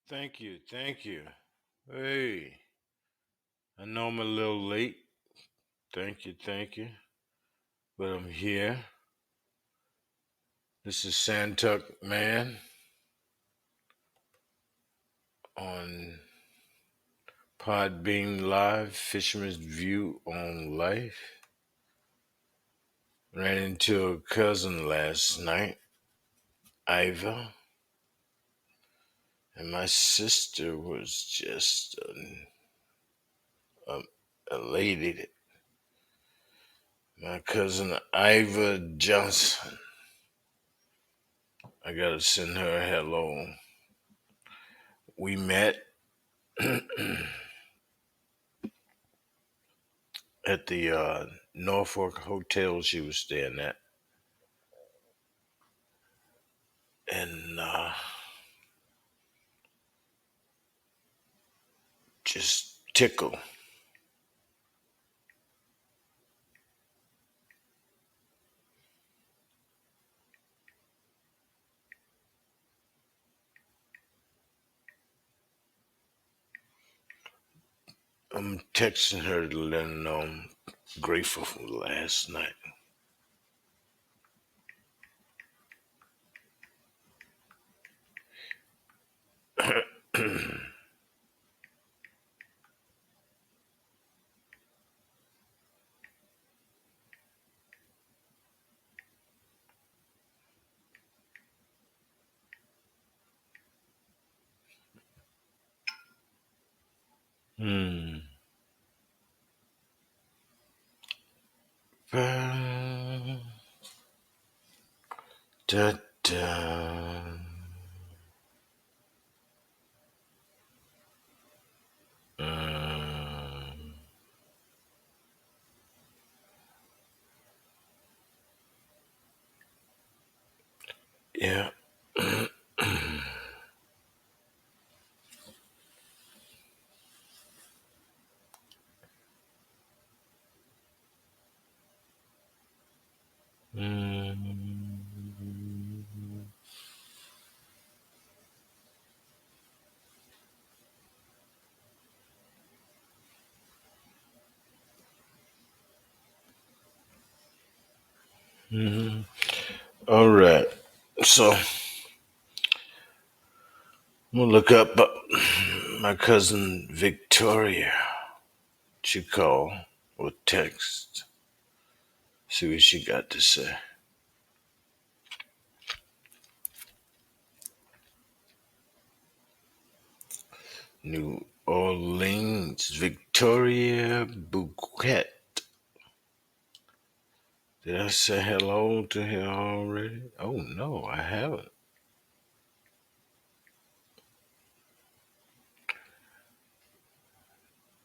Thank you, thank you. Hey, I know I'm a little late. Thank you. But I'm here. This is Santuck Man on Podbean Live, Fisherman's View on Life. Ran into a cousin last night, Iva, and my sister was just elated. My cousin Iva Johnson. I gotta send her a hello. We met at the Norfolk Hotel she was staying at, and just tickle. I'm texting her to let her know I'm grateful for last night. Hmm. Da, da. Um, yeah. All right. So I'm gonna look up my cousin Victoria. She call or text. See what she got to say. New Orleans, Victoria Bouquet. Did I say hello to her already? Oh no, I haven't.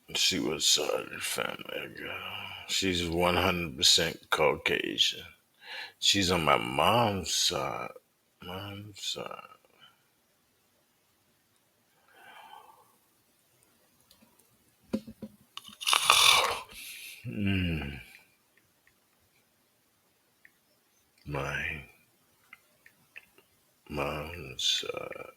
Let's see what side of the family I got. She's 100% Caucasian. She's on my mom's side. Mom's side. Mm, my mom's side.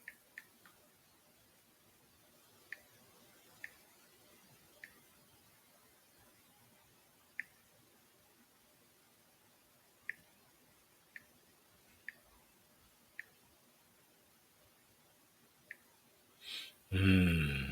Hmm.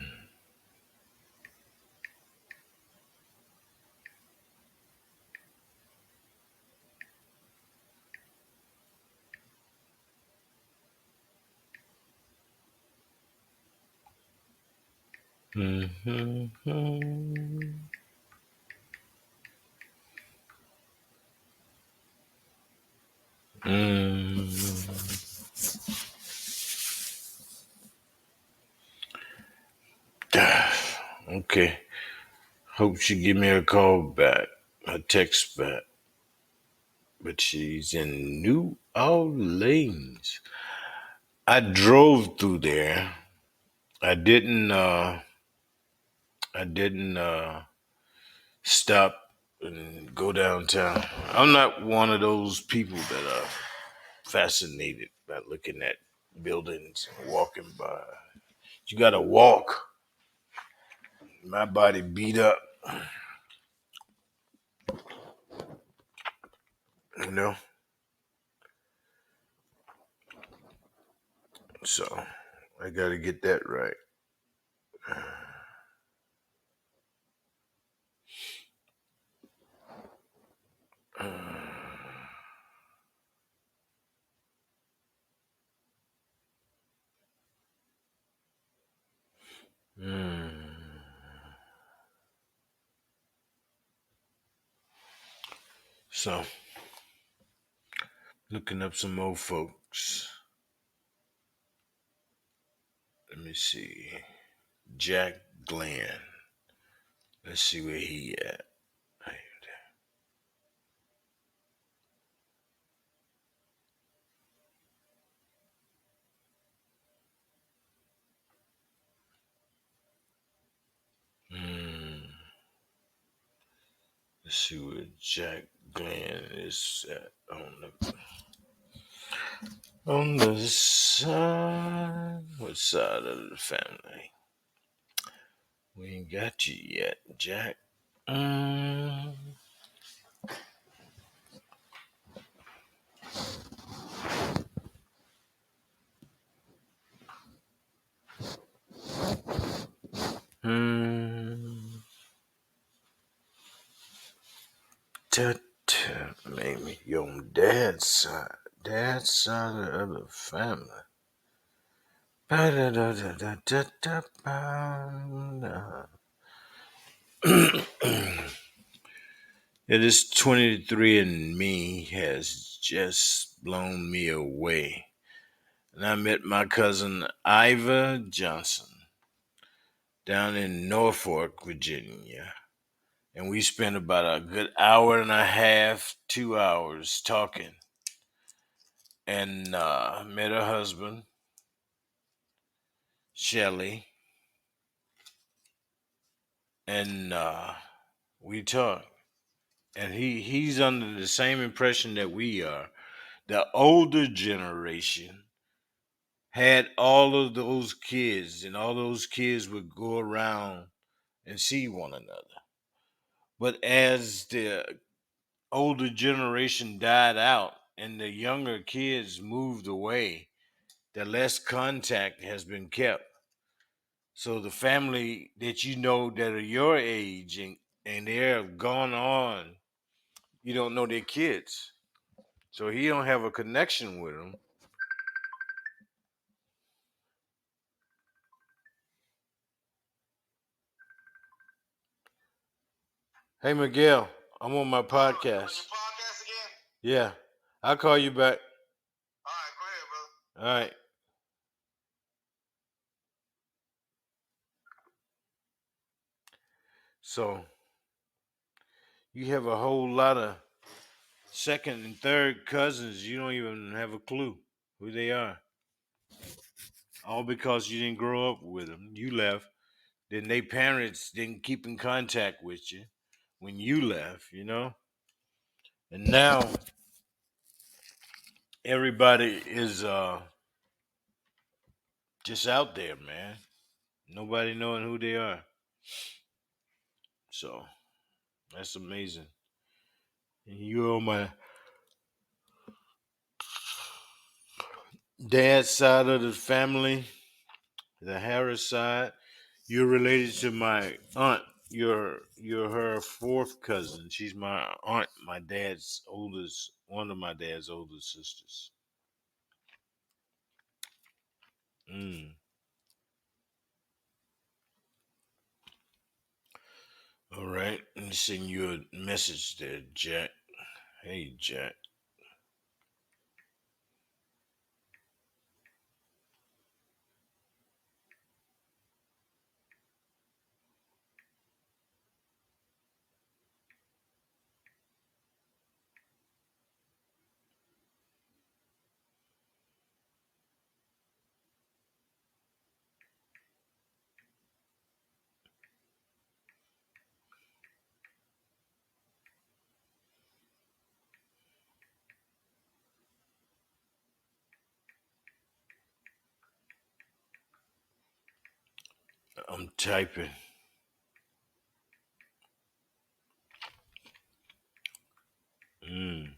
Mm-hmm. Mm. Okay. Hope she give me a call back, a text back. But she's in New Orleans. I drove through there. I didn't. I didn't stop and go downtown. I'm not one of those people that are fascinated by looking at buildings and walking by. You gotta walk. My body beat up, you know. So I gotta get that right. Mm. So looking up some more folks. Let me see. Jack Glenn. Let's see where he at. Mm. Let's see where Jack Glenn is at on the side. What side of the family? We ain't got you yet, Jack. Mm. Hmm. Maybe your dad's side. Dad's side of the family. Ba-da-da-da-da-da-da-ba-da. It is 23 and me has just blown me away. And I met my cousin Iva Johnson down in Norfolk, Virginia. And we spent about a good hour and a half, 2 hours talking. And met her husband, Shelly, and we talked. And he's under the same impression that we are. The older generation had all of those kids, and all those kids would go around and see one another. But as the older generation died out and the younger kids moved away, the less contact has been kept. So the family that you know that are your age and they're gone on, you don't know their kids. So he don't have a connection with them. Hey Miguel, I'm on my podcast. Yeah. I'll call you back. All right, go ahead, brother. All right. So you have a whole lot of second and third cousins. You don't even have a clue who they are. All because you didn't grow up with them. You left. Then they parents didn't keep in contact with you when you left, you know? And now everybody is just out there, man. Nobody knowing who they are. So that's amazing. And you're on my dad's side of the family, the Harris side. You're related to my aunt. You're her fourth cousin. She's my aunt, my dad's oldest, one of my dad's oldest sisters. Mm. All right, let me send you a message there, Jack. Hey, Jack. I'm typing. Mm.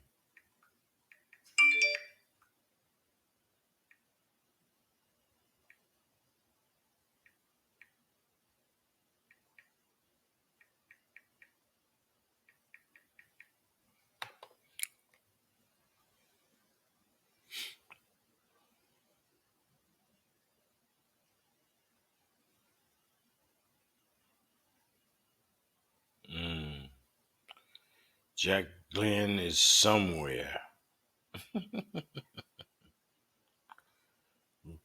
Mm. Jack Glenn is somewhere.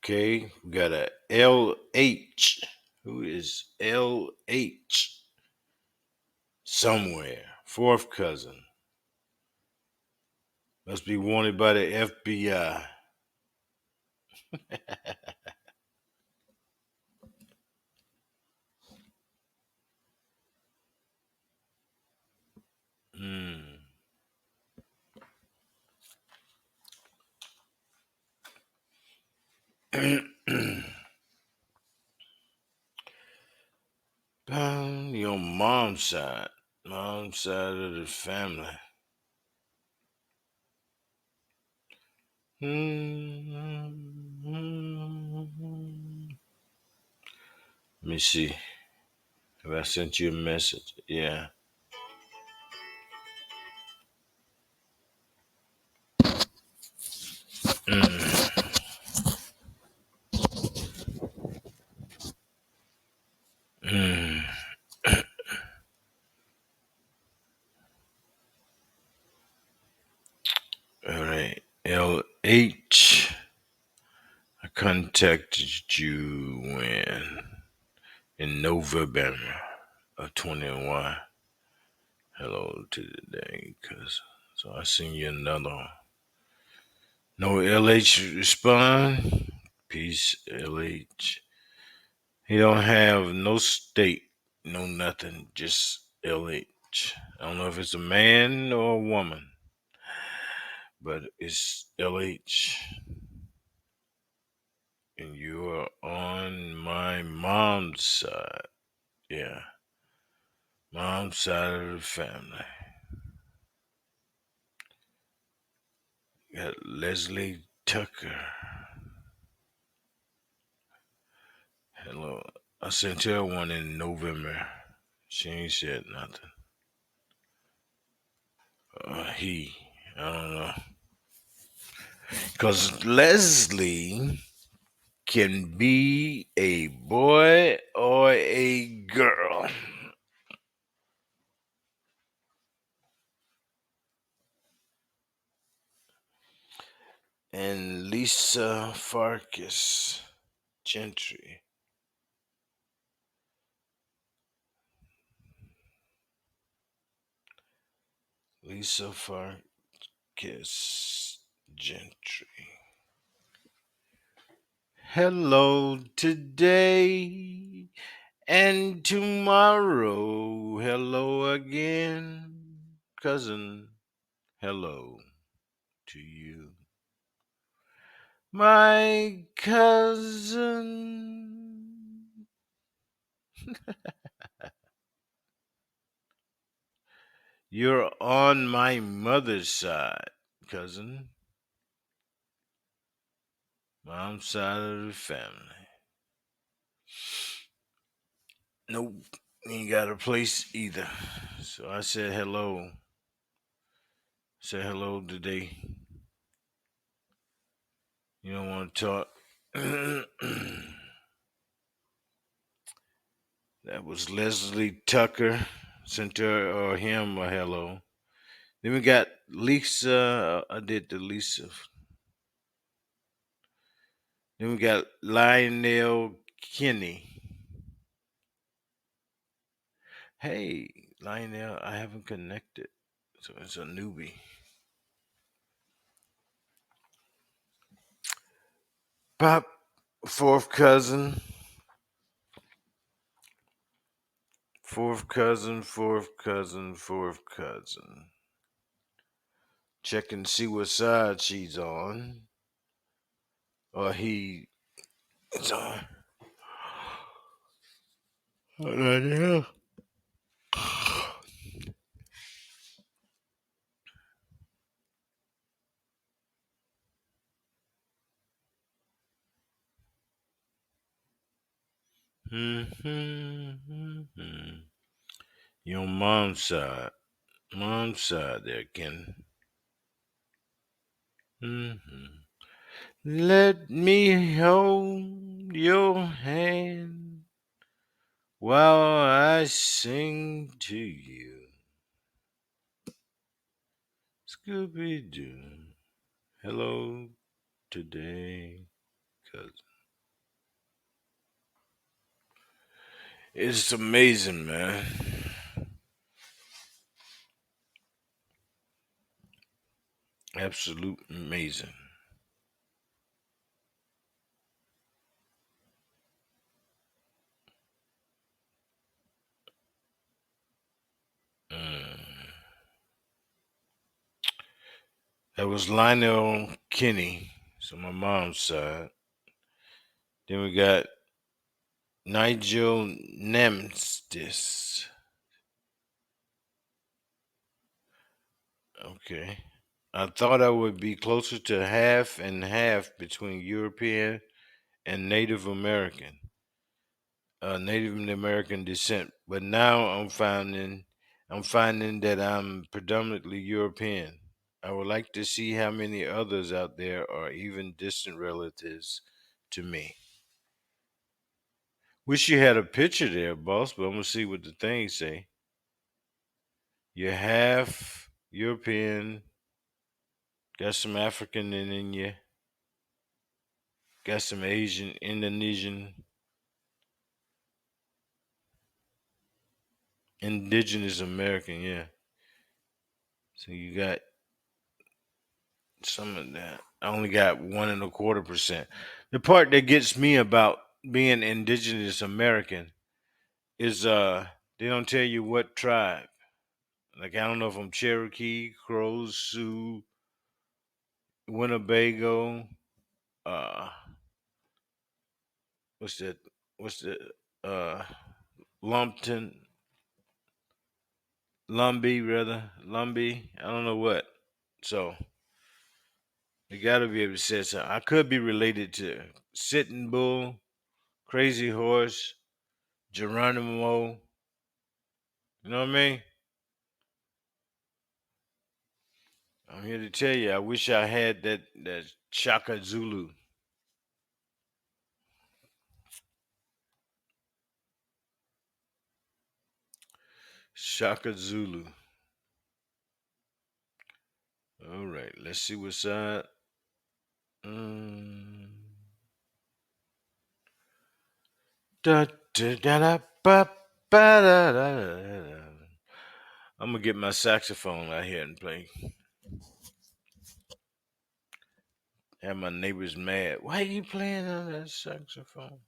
Okay, we got a LH. Who is LH? Somewhere. Fourth cousin. Must be wanted by the FBI. Mm. Your mom's side. Mom's side of the family. Let me see. Have I sent you a message? Yeah. Mm. All right. LH. I contacted you when? In November of 21. Hello to the day, cuz. So I send you another one. No LH respond. Peace, LH. He don't have no state, no nothing, just LH. I don't know if it's a man or a woman, but it's LH. And you are on my mom's side. Yeah, mom's side of the family. Got Leslie Tucker. Hello. I sent her one in November. She ain't said nothing. He. I don't know. Because Leslie can be a boy or a girl. And Lisa Farkas Gentry. Lisa Farkas Gentry. Hello today and tomorrow. Hello again, cousin. Hello to you. My cousin. You're on my mother's side, cousin. Mom's side of the family. Nope, ain't got a place either. So I said hello. Say hello today. You don't want to talk. That was Leslie Tucker. Sent her or him a hello. Then we got Lisa. I did the Lisa. Then we got Lionel Kinney. Hey, Lionel, I haven't connected. So it's a newbie. Pop, fourth cousin. Fourth cousin, fourth cousin, fourth cousin. Check and see what side she's on. Or he is on. What the hell? Mm-hmm. Your mom's side. Mom's side there, Ken. Hmm. Let me hold your hand while I sing to you. Scooby Doo. Hello today. Cause it's amazing, man. Absolute amazing. Mm. That was Lionel Kinney. So my mom's side. Then we got Nigel Nemstis. Okay. I thought I would be closer to half and half between European and Native American descent. But now I'm finding that I'm predominantly European. I would like to see how many others out there are even distant relatives to me. Wish you had a picture there, boss, but I'm gonna see what the things say. You're half European, got some African in you, got some Asian, Indonesian, indigenous American, yeah. So you got some of that. I only got 1.25%. The part that gets me about being indigenous American is they don't tell you what tribe. Like I don't know if I'm Cherokee, Crows, Sioux, Winnebago, uh what's that what's the uh Lumpton, Lumbee, I don't know what. So you gotta be able to say something. I could be related to Sitting Bull, Crazy Horse, Geronimo. You know what I mean? I'm here to tell you, I wish I had that Shaka Zulu. Shaka Zulu. All right, let's see what's up. Mm. Da, da, da, da, ba, ba, da, da, da, da. I'm gonna get my saxophone out here and play. Have my neighbors mad. Why are you playing on that saxophone?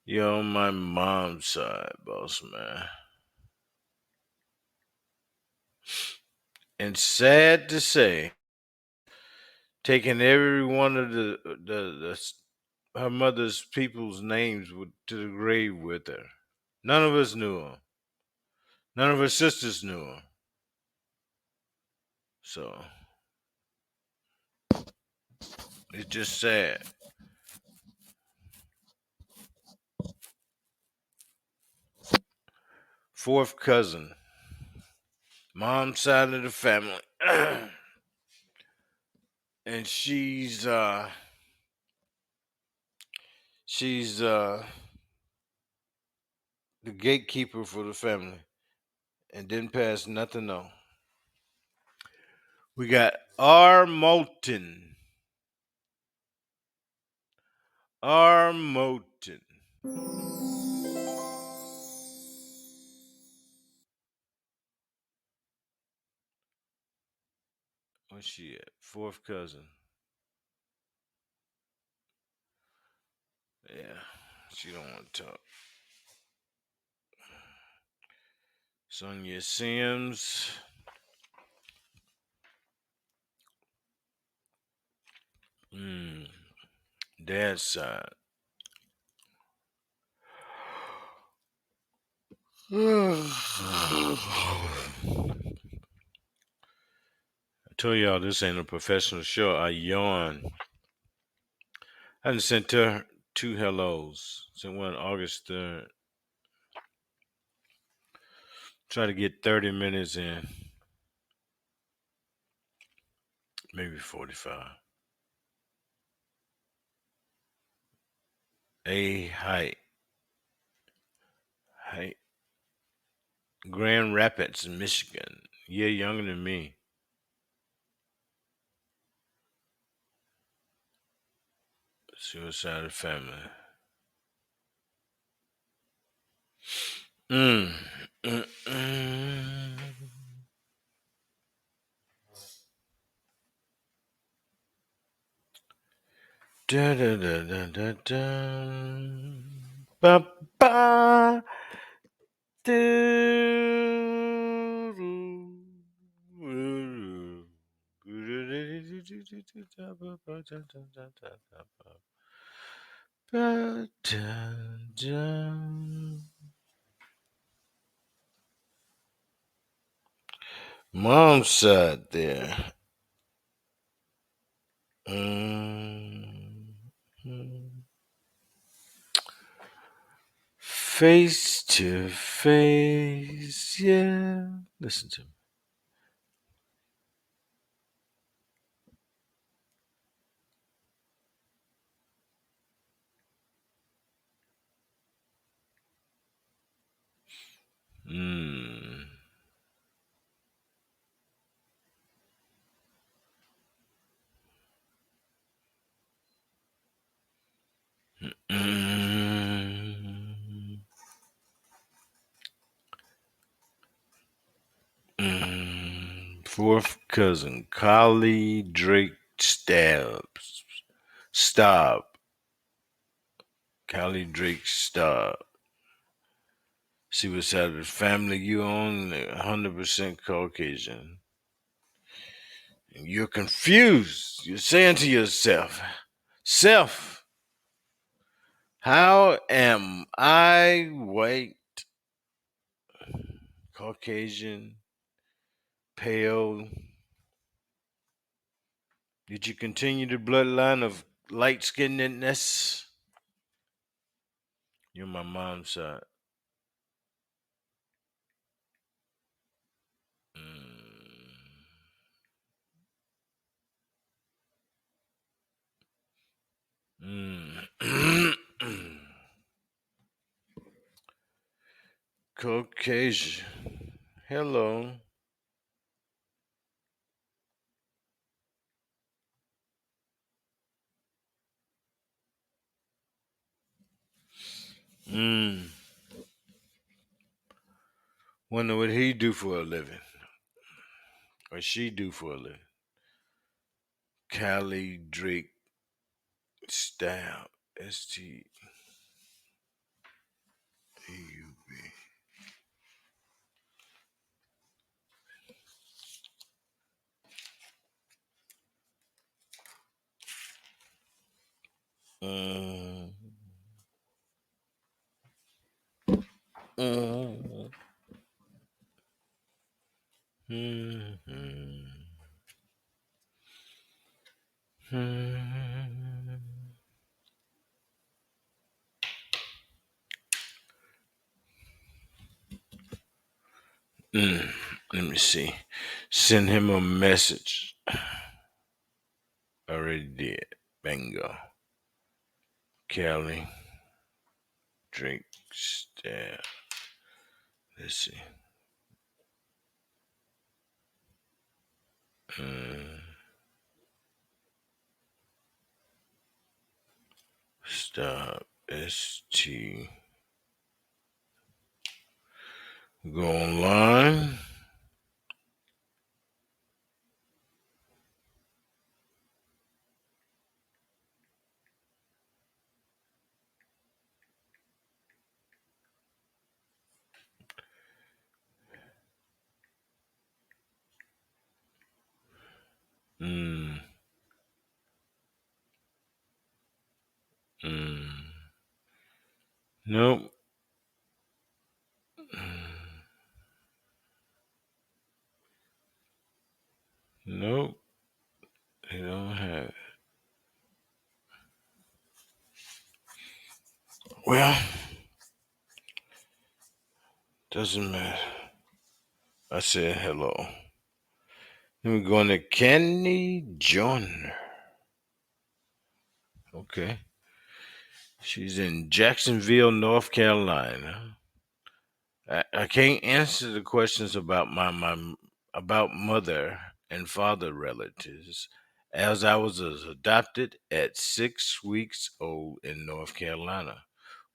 You're on my mom's side, boss man. And sad to say, taking every one of her mother's people's names to the grave with her. None of us knew her. None of her sisters knew her. So it's just sad. Fourth cousin, mom's side of the family, and she's the gatekeeper for the family, and didn't pass nothing on. We got R. Moulton. R. Moulton. Where's she at? Fourth cousin. Yeah, she don't want to talk. Sonia Sims. Mm, dad's side. I told y'all this ain't a professional show. I yawn. I done sent her two hellos. Sent one August 3rd. Try to get 30 minutes in. Maybe 45. A height. Height. Grand Rapids, Michigan. Yeah, younger than me. Suicidal family. Mm. Mm, mm. Da, da, da, da, da, da. Ba, ba. Do, do, ba, da, da. Mom's side there. Mm, face to face, yeah. Listen to me. Mm. Mm. Fourth cousin, Collie Drake Stabs. Stop. Collie Drake Stop. See what side of the family you on? 100% Caucasian. And you're confused. You're saying to yourself, Self, how am I white, Caucasian, pale? Did you continue the bloodline of light skinnedness? You're my mom's side. Mm. Mm. Caucasian. Hello. Mm. Wonder what he do for a living. Or she do for a living. Callie Drake Style. STUB. Mm. Mm. Mm. Mm. Mm. Let me see. Send him a message. Already did. Bingo. Kelly. Drink. Style. Let's see. Mm. Stop. ST. Go online. Mm. Nope. Nope. They don't have it. Well, doesn't matter. I said hello. Then we're going to Kenny Joyner. Okay. She's in Jacksonville, North Carolina. I can't answer the questions about my about mother and father relatives, as I was adopted at 6 weeks old in North Carolina.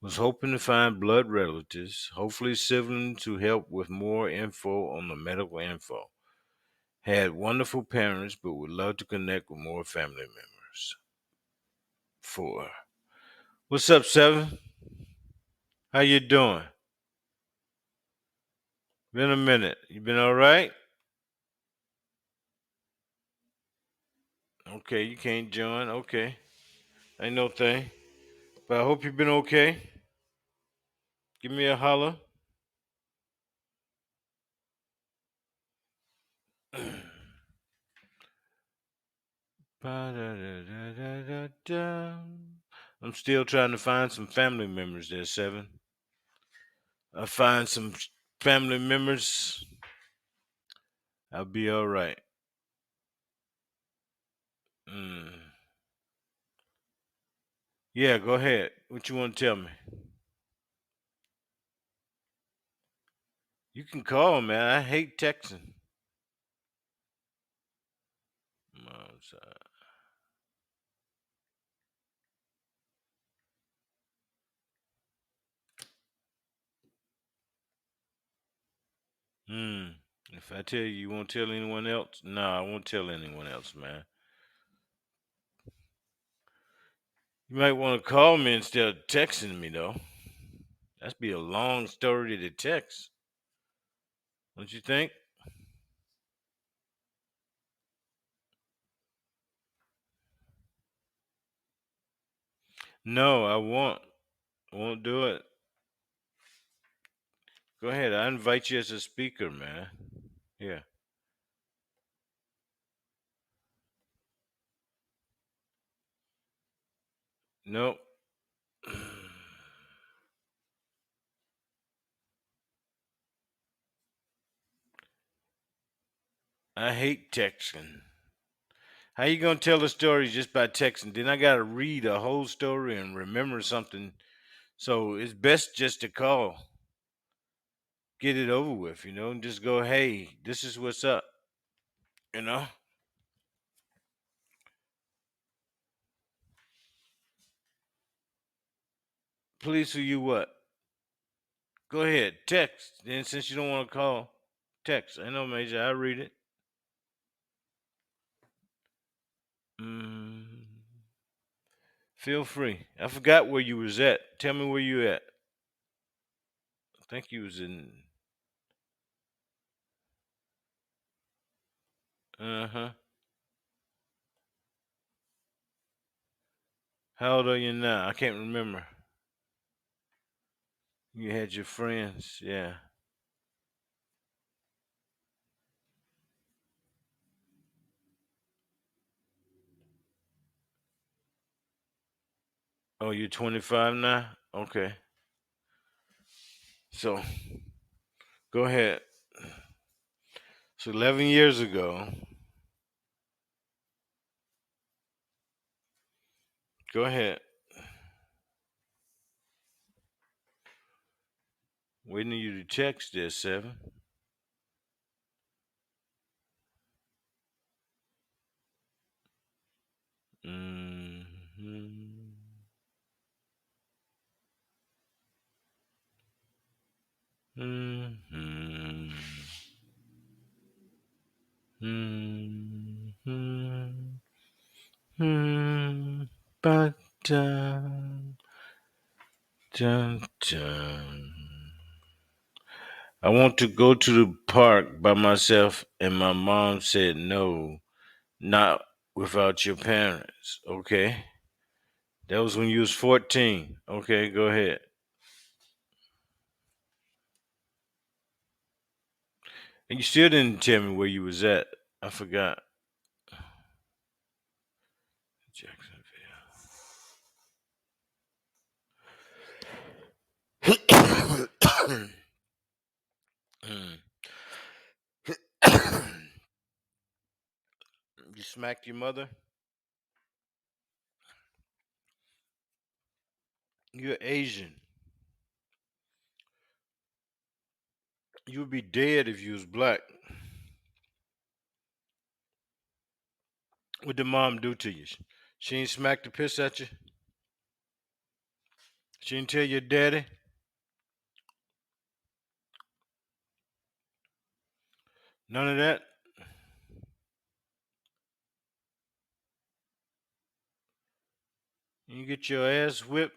Was hoping to find blood relatives, hopefully siblings to help with more info on the medical info. Had wonderful parents, but would love to connect with more family members. 4. What's up, 7? How you doing? Been a minute. You been all right? Okay, you can't join. Okay, ain't no thing. But I hope you've been okay. Give me a holler. Ba-da-da-da-da-da-da. I'm still trying to find some family members there, 7. I find some family members. I'll be all right. Mm. Yeah, go ahead. What you want to tell me? You can call, man. I hate texting. Mom's side. Hmm. If I tell you, you won't tell anyone else? No, I won't tell anyone else, man. You might want to call me instead of texting me, though. That'd be a long story to text. Don't you think? No, I won't. I won't do it. Go ahead. I invite you as a speaker, man. Yeah. Nope. I hate texting. How you gonna tell a story just by texting? Then I gotta read a whole story and remember something. So it's best just to call, get it over with, and just go, hey, this is what's up, you know? Please for you what? Go ahead, text. Then since you don't want to call, text. I know, Major. I read it. Mm, feel free. I forgot where you was at. Tell me where you at. I think you was in. Uh huh. How old are you now? I can't remember. You had your friends, yeah. Oh, you're 25 now. Okay. So go ahead. So 11 years ago. Go ahead. Waiting on you to text there, 7. Mm-hmm. Mm-hmm. Mm-hmm. Mm-hmm. But dun, dun, dun. I want to go to the park by myself, and my mom said no, not without your parents. Okay, that was when you was 14. Okay, go ahead. And you still didn't tell me where you was at. I forgot. Jacksonville. Mm. You smacked your mother? You're Asian. You would be dead if you was black. What did mom do to you? She ain't smack the piss at you? She didn't tell your daddy? None of that? You get your ass whipped?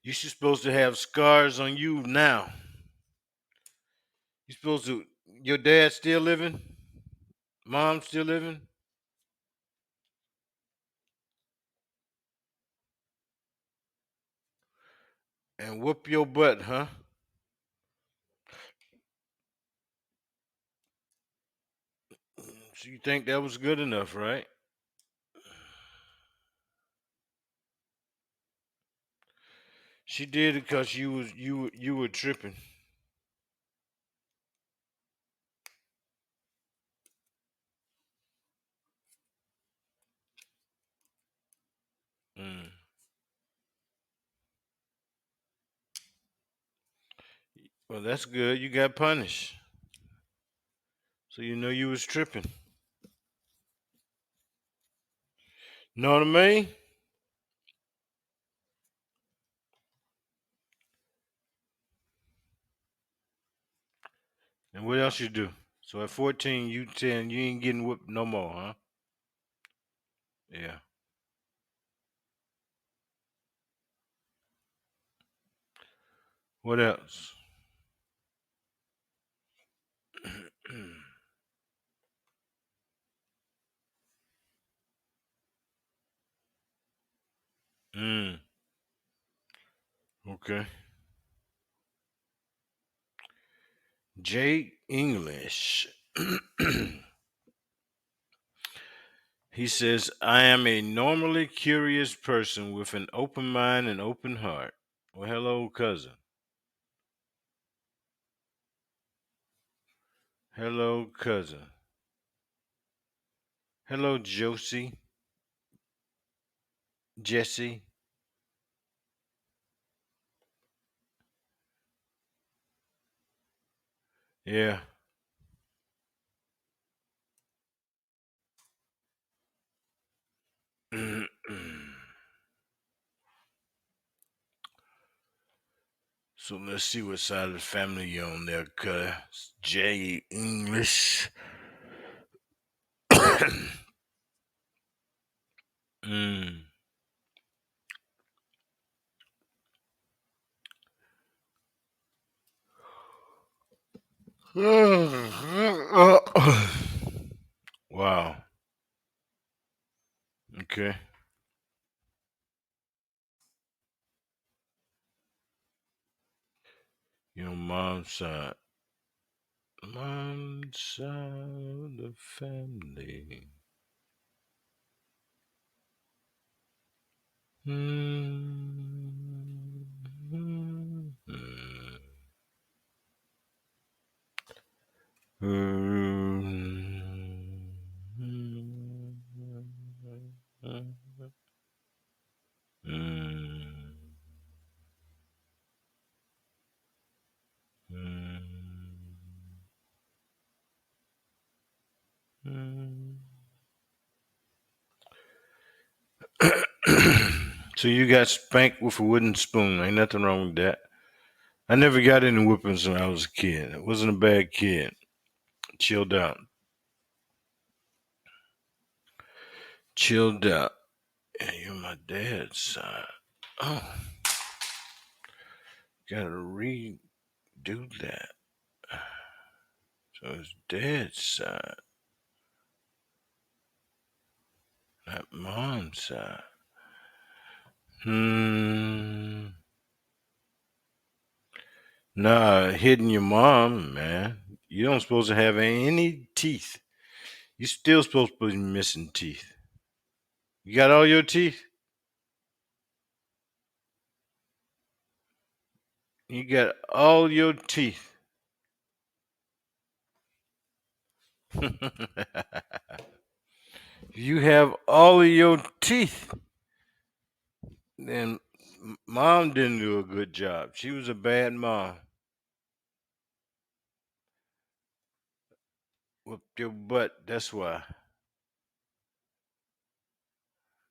You supposed to have scars on you now. You supposed to. Your dad still living? Mom still living? And whoop your butt, huh? So you think that was good enough, right? She did it because you were tripping. Mm. Well, that's good. You got punished, so you know you was tripping. Know what I mean? And what else you do? So at 14, you 10, you ain't getting whipped no more, huh? Yeah. What else? Mm. Okay. Jay English. He says, I am a normally curious person with an open mind and open heart. Well, hello, cousin. Hello, cousin. Hello, Josie. Jesse. Yeah. So let's see what side of the family you're on there, cuz. Jay English. Mm. Wow. Okay. Your mom's side. Mom's side of the family. Mm. So you got spanked with a wooden spoon. Ain't nothing wrong with that. I never got any whippings when I was a kid. I wasn't a bad kid. Chilled out. Chilled out. Yeah, you're my dad's side. Oh, gotta redo that. So it's dad's side, not mom's side. Hmm. Nah, hitting your mom, man. You don't supposed to have any teeth. You still supposed to be missing teeth. You got all your teeth? You got all your teeth. You have all of your teeth. Then mom didn't do a good job. She was a bad mom. Whooped your butt. That's why.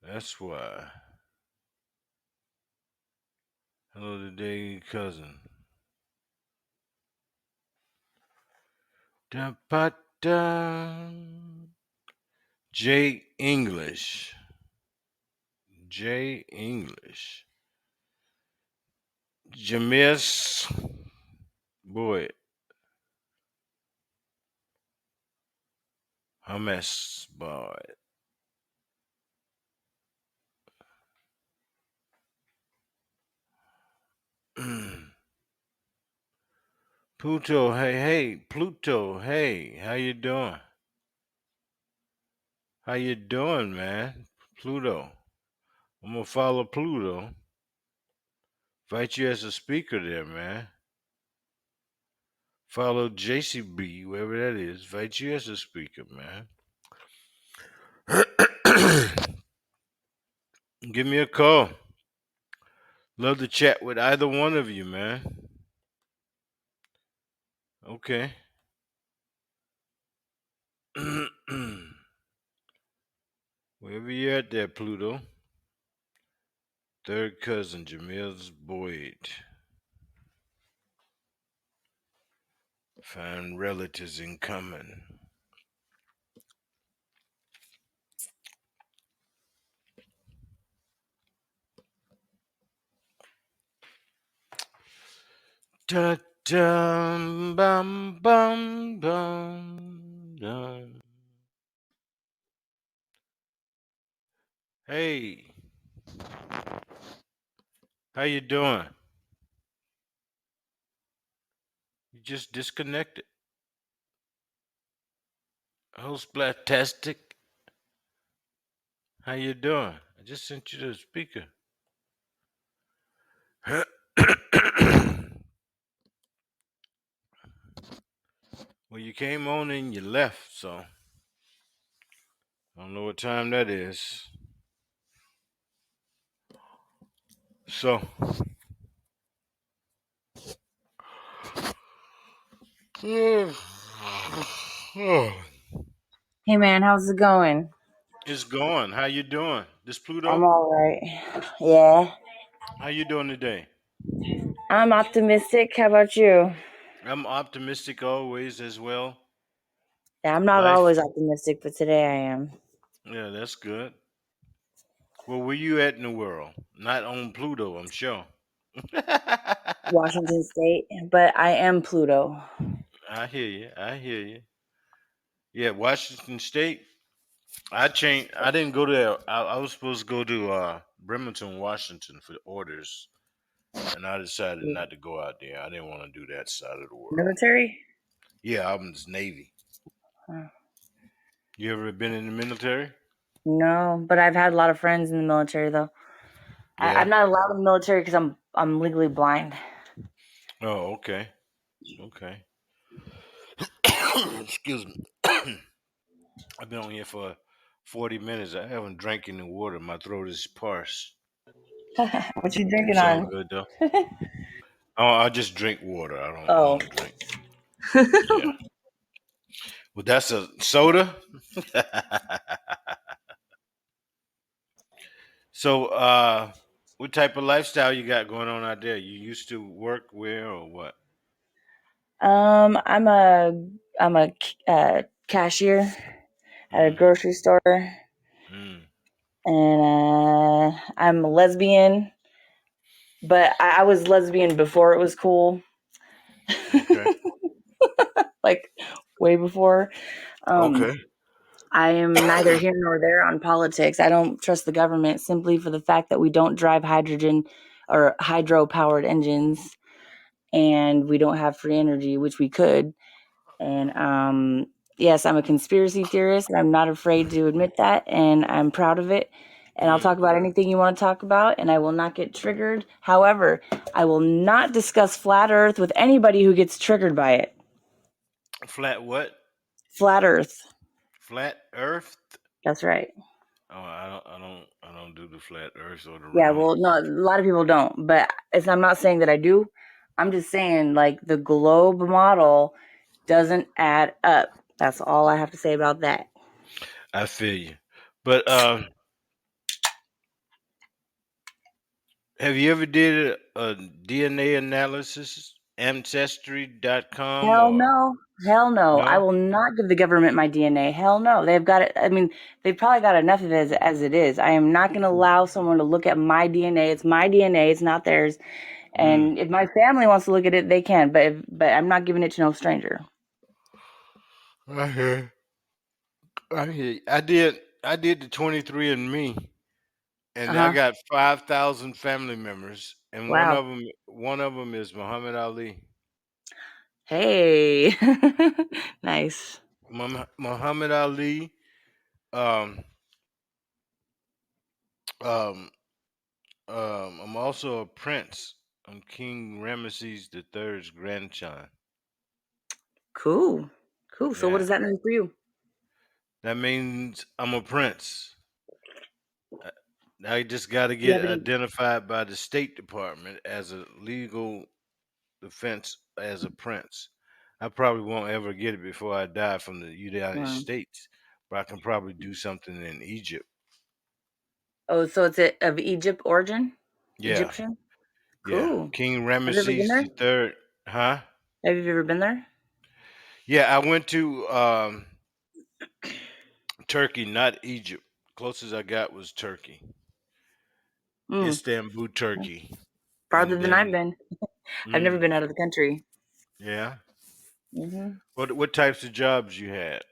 That's why. Hello today, cousin. Da ba da. J English. J English. Jamis. Boy. Hummus. Boy. Pluto. Hey. Pluto. Hey. How you doing? How you doing, man? Pluto. I'm gonna follow Pluto. Invite you as a speaker there, man. Follow JCB, wherever that is. Invite you as a speaker, man. Give me a call. Love to chat with either one of you, man. Okay. Wherever you're at there, Pluto. Third cousin, Jamil's Boyd. Find relatives in common. Da dum bum bum bum dum. Hey, how you doing? You just disconnected. Oh, Splastastic. How you doing? I just sent you the speaker. Well, you came on and you left, so I don't know what time that is. So, Hey man, how's it going? it's going. How you doing? This I'm Pluto? all right. Yeah, How you doing today? I'm optimistic. How about you? I'm optimistic always as well. Yeah, I'm not Life, always optimistic, but today I am. yeah, that's good. Well, where you at in the world? Not on Pluto, I'm sure. Washington State, but I am Pluto. I hear you. I hear you. Yeah, Washington State. I changed. I didn't go there. I was supposed to go to Bremerton, Washington for orders, and I decided not to go out there. I didn't want to do that side of the world. Military? Yeah, I'm Navy. Huh. You ever been in the military? No, but I've had a lot of friends in the military though. I'm Yeah. not allowed in the military because I'm legally blind. Oh, okay. Okay. Excuse me. I've been on here for 40 minutes. I haven't drank any water. My throat is parched. What you drinking It's all on? good though. Oh, I just drink water. I Oh, don't drink. Yeah. Well, that's a soda. So, what type of lifestyle you got going on out there? You used to work where or what? I'm a cashier at a Mm, grocery store, mm, and I'm a lesbian. But I was lesbian before it was cool, okay. like way before. Um, Okay. I am neither here nor there on politics. I don't trust the government simply for the fact that we don't drive hydrogen or hydro powered engines and we don't have free energy, which we could. And yes, I'm a conspiracy theorist and I'm not afraid to admit that. And I'm proud of it. And I'll Mm. talk about anything you want to talk about and I will not get triggered. However, I will not discuss flat earth with anybody who gets triggered by it. Flat what? Flat earth. Flat Earth? That's right. Oh, I don't do the flat Earth or the Yeah, round. well, no, a lot of people don't, but I'm not saying that I do. I'm just saying like the globe model doesn't add up. That's all I have to say about that. I feel you. But have you ever did a DNA analysis, ancestry.com Hell or no. Hell no. I no? will not give the government my DNA. Hell no. They've got it. I mean, they've probably got enough of it as it is. I am not going to allow someone to look at my DNA. It's my DNA. It's not theirs. Mm. And if my family wants to look at it, they can. But I'm not giving it to no stranger. I hear. I hear. I did the 23 and Me, Uh and I huh. got 5,000 family members, and Wow. one of them is Muhammad Ali. Hey. Nice. Muhammad Ali. Um, um, I'm also a prince. I'm King Ramesses the Third's grandson. Cool. Cool. So what Yeah, does that mean for you? that means I'm a prince. I I just got to Do you get have any? identified by the State Department as a legal defense as a prince. I probably won't ever get it before I die from the United Hmm. States, but I can probably do something in Egypt. Oh, so it's of Egypt origin? Yeah, Egyptian? yeah. Cool. King Have you ever been Ramesses there? the Third, huh? Have you ever been there? Yeah, I went to Turkey, not Egypt. Closest I got was Turkey, Mm. Istanbul, Turkey, and Farther than I've then been. I've never mm, been out of the country. yeah. Hmm. What types of jobs you had?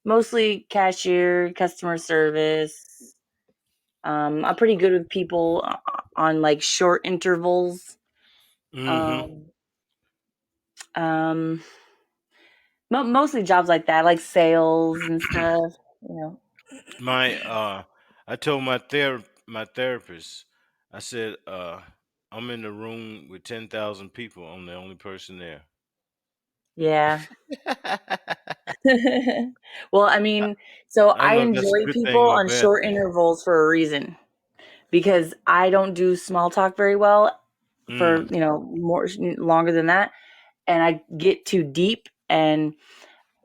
Mostly cashier, customer service. I'm pretty good with people on like short intervals. Mm-hmm. Um, um, mostly jobs like that, like sales and stuff. You know. My I told my therapist, I said, I'm in the room with 10,000 people. I'm the only person there. Yeah. I Well, I mean, so don't I know if that's a enjoy good people thing or a on bad short thing. intervals for a reason because I don't do small talk very well for, Mm, more longer than that. And I get too deep and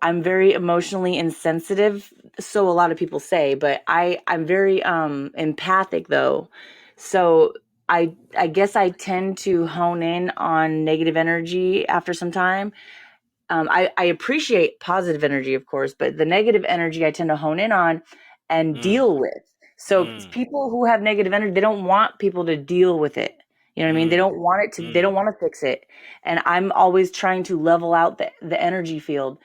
I'm very emotionally insensitive. So a lot of people say, but I'm very empathic though. So I guess I tend to hone in on negative energy after some time. I appreciate positive energy, of course, but the negative energy I tend to hone in on and mm, deal with. So mm, people who have negative energy, they don't want people to deal with it. You know what I mean? They mm, don't want it to, they mm, don't want to fix it. And I'm always trying to level out the energy field.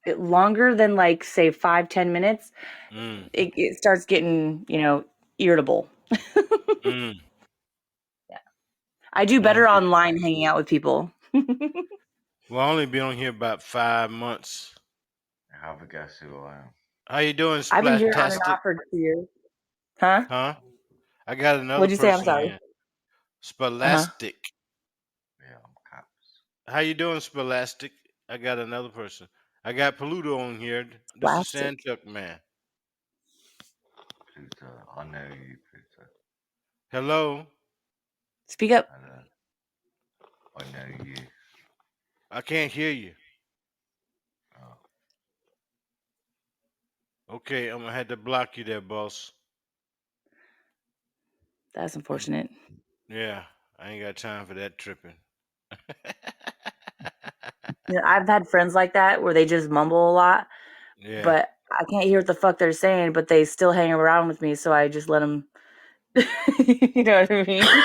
Longer than like say 5-10 minutes, mm, it starts getting, irritable. mm. Yeah. I do I better hear. online hanging out with people. Well, I only been on here about 5 months. Have a guess who I am. How you doing, I've been here on and Splastastic? off for 2 years. Huh? Huh? I got another What'd you say? I'm person in sorry. here. Uh-huh. Spolastic. Yeah, I'm Caps. How you doing, Spolastic? I got another person. I got Pluto on here. This is Plastic. Sandchuck Man. Pluto. I know you, Pluto. Hello. Speak up. Hello. I know you. I can't hear you. Oh, Okay, I'm gonna have to block you there, boss. That's I'm, unfortunate. yeah, I ain't got time for that tripping. I've had friends like that where they just mumble a lot, Yeah, but I can't hear what the fuck they're saying, but they still hang around with me, so I just let them. You know what I mean?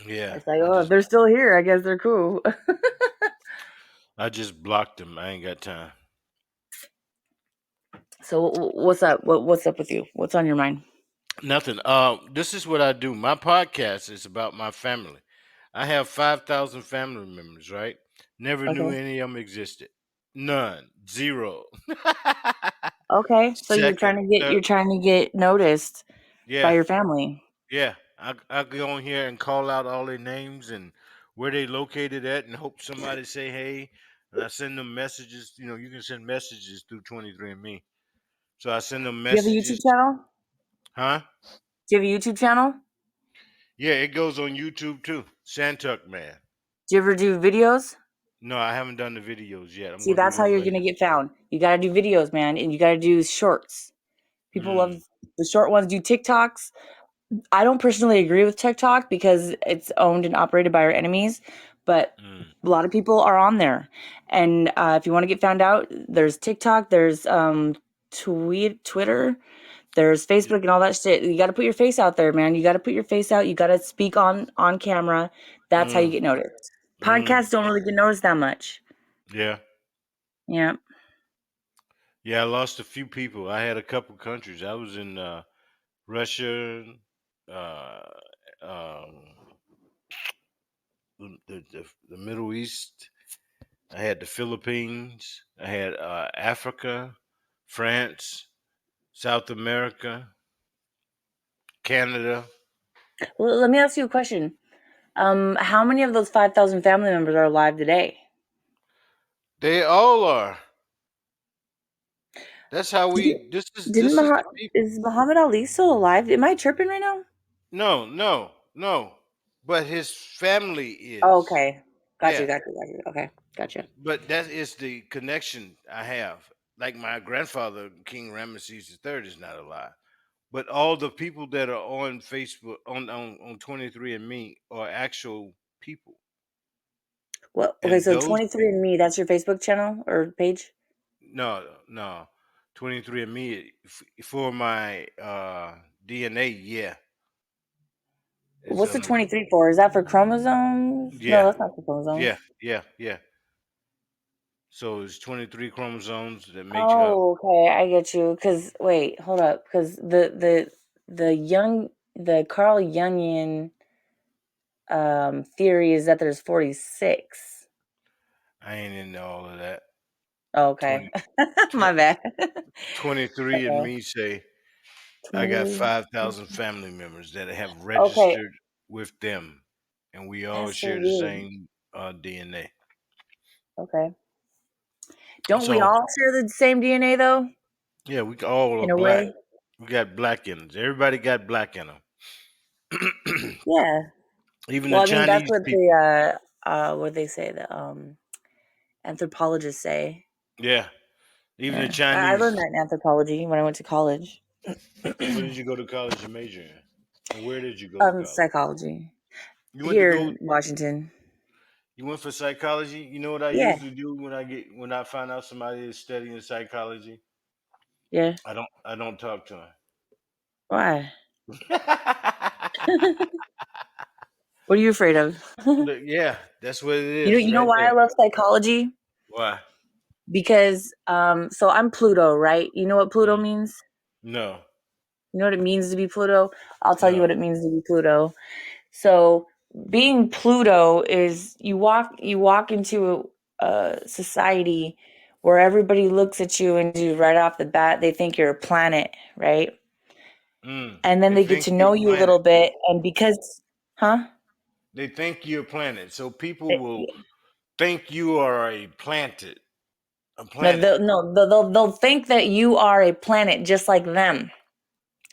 yeah. It's like, I oh, if just they're still here, I guess they're cool. I just blocked him. I ain't got time. So what's up? What's up with you? What's on your mind? Nothing. This is what I do. My podcast is about my family. I have 5,000 family members, right? Never knew Okay. any of them existed. None. Zero. Okay. So Second. you're trying to get noticed by Yeah. your family. Yeah. I go on here and call out all their names and where they located at and hope somebody say hey. And I send them messages. You know, you can send messages through 23andMe. So I send them Do you have a YouTube messages. channel? Huh? Do you have a YouTube channel? Yeah, it goes on YouTube too. Santuck Man. Do you ever do videos? No, I haven't done the videos yet. I'm See, gonna do that's how them you're gonna later. get found. You gotta do videos, man, and you gotta do shorts. People love Mm, the short ones. Do TikToks. I don't personally agree with TikTok because it's owned and operated by our enemies, but mm, a lot of people are on there. And if you want to get found out, there's TikTok, there's Twitter, there's y- Facebook, and all that shit. You got to put your face out there, man. You got to put your face out. You got to speak on camera. That's how you mm, get noticed. mm. Podcasts don't really get noticed that much. Yeah, Yeah. yeah. I lost a few people. I had a couple countries. I was in Russia, uh, um, the Middle East. I had the Philippines. I had Africa, France, South America, Canada. Well, let me ask you a question. How many of those 5,000 family members are alive today? They all are. That's how Didn't we. This is didn't this is the people. is Muhammad Ali still alive? Am I tripping right now? No, no, no. But his family Oh, is. okay. Got you, Yeah. got you, got you. Okay, gotcha. But that is the connection I have. Like my grandfather, King Ramesses III, is not alive. But all the people that are on Facebook on 23andMe are actual people. Well, okay, And so those 23andMe, that's your Facebook channel or page? no 23andMe for my DNA, yeah. It's What's the 23 for? Is that for chromosomes? No, yeah, that's not for chromosomes. yeah. So it's 23 chromosomes that make you up. Oh, okay, I get you. Cause wait, hold up. Cause the Carl Jungian theory is that there's 46. I ain't into all of that. Oh, okay. 20, My bad. 23 and Okay. me say I got 20. 5,000 family members that have Okay, registered with them, and we all that's so share the weird. same DNA. Okay. Don't we So all share the same DNA though? yeah, we all are In a black. way? We got black in us. Everybody got black in them. Yeah. Even the Well, I mean, that's Chinese what people. what they say, the anthropologists say. Yeah, even the Yeah. I learned Chinese. that in anthropology when I went to college. Where did you go to college and major in? And where did you go to college? Psychology You went to here go. in Washington. You went for psychology. You know what I Yeah. usually do when I find out somebody is studying psychology. Yeah. I don't talk to Why? him. What are you afraid of? Yeah, that's what it You is know right why I there. love psychology? Why? Because so I'm Pluto, right? You know what Pluto Mm. means? No, You know what it means to be Pluto? I'll tell you no. what it means to be Pluto. So being Pluto is you walk into a society where everybody looks at you and you right off the bat they think you're a planet, right? And then They they get think to you're know a you a planet. little bit, and because, huh? They think you're a planet. So people will They- think you are a No, planet, they'll think that you are a planet just like them.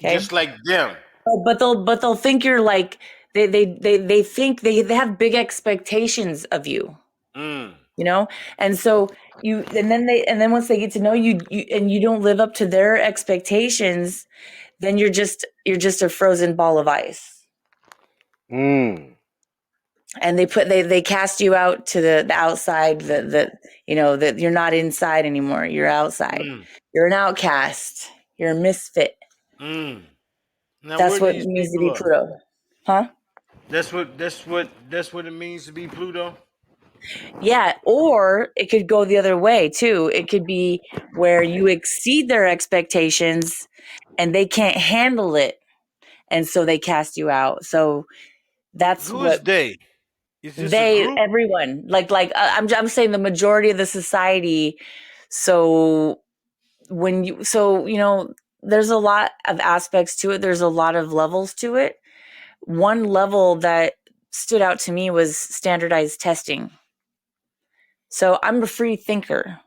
Okay, just like them. but they'll think you're like they think they have big expectations of you. Mm, You know, and so and then once they get to know you and you don't live up to their expectations, then you're just a frozen ball of ice, mm, and they cast you out to the outside, that you're not inside anymore, you're outside, mm, you're an outcast, you're a misfit. mm. Now, That's where what it these means to people be are? Pluto. Huh? That's what it means to be Pluto. Yeah, or it could go the other way too. It could be where you exceed their expectations and they can't handle it, and so they cast you out. So that's Who is what they? Is this a they group? everyone I'm saying the majority of the society. So there's a lot of aspects to it. There's a lot of levels to it. One level that stood out to me was standardized testing. So I'm a free thinker.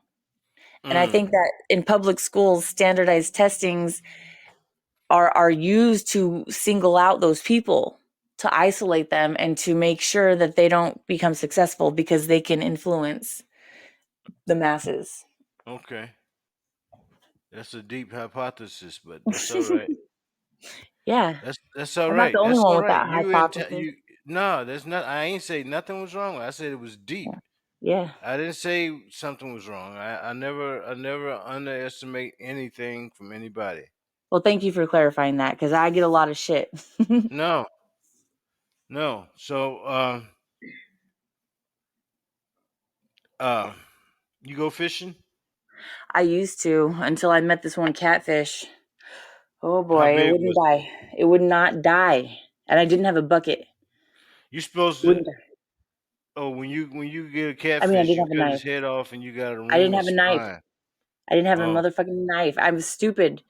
And I Mm, think that in public schools, standardized testings are used to single out those people, to isolate them, and to make sure that they don't become successful because they can influence the masses. okay. That's a deep hypothesis, but that's all right. Yeah, That's all I'm not right. the only That's one all with right. that hypothesis. You no, there's not. I ain't say nothing was wrong. I said it was deep. Yeah. Yeah. I didn't say something was wrong. I never underestimate anything from anybody. Well, thank you for clarifying that because I get a lot of shit. No, no. So, uh, you go fishing? I used to until I met this one catfish. Oh How boy, it big wouldn't was it? die. It would not die. And I didn't have a bucket. It You supposed to? wouldn't die. Oh, when you get a I mean, I catfish, didn't you have a cut knife. his head off and you got to I remove didn't have his a knife. spine. I didn't have a Oh, motherfucking knife. I was stupid.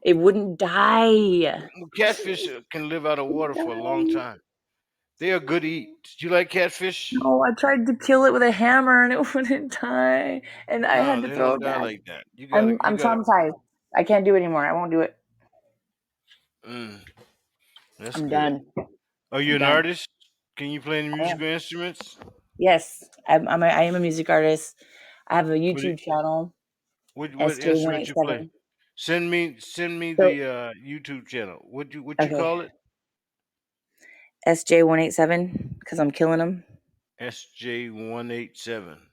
It wouldn't die. well, catfish can live out of water for a long Die. time. They are good to eat. Do you like catfish? No, I tried to kill it with a hammer and it wouldn't die. And I had No, to they throw don't it die back. like that. You I'm gotta. traumatized. I can't do it anymore. I won't do it. Mm, that's I'm good. done. Are you I'm an done. artist? Can you play any I am. musical instruments? Yes, I am a music artist. I have a What do YouTube channel, what instrument you play? SJ187. Send me So, the YouTube channel. What you okay, call it? SJ187 because I'm killing them. SJ187.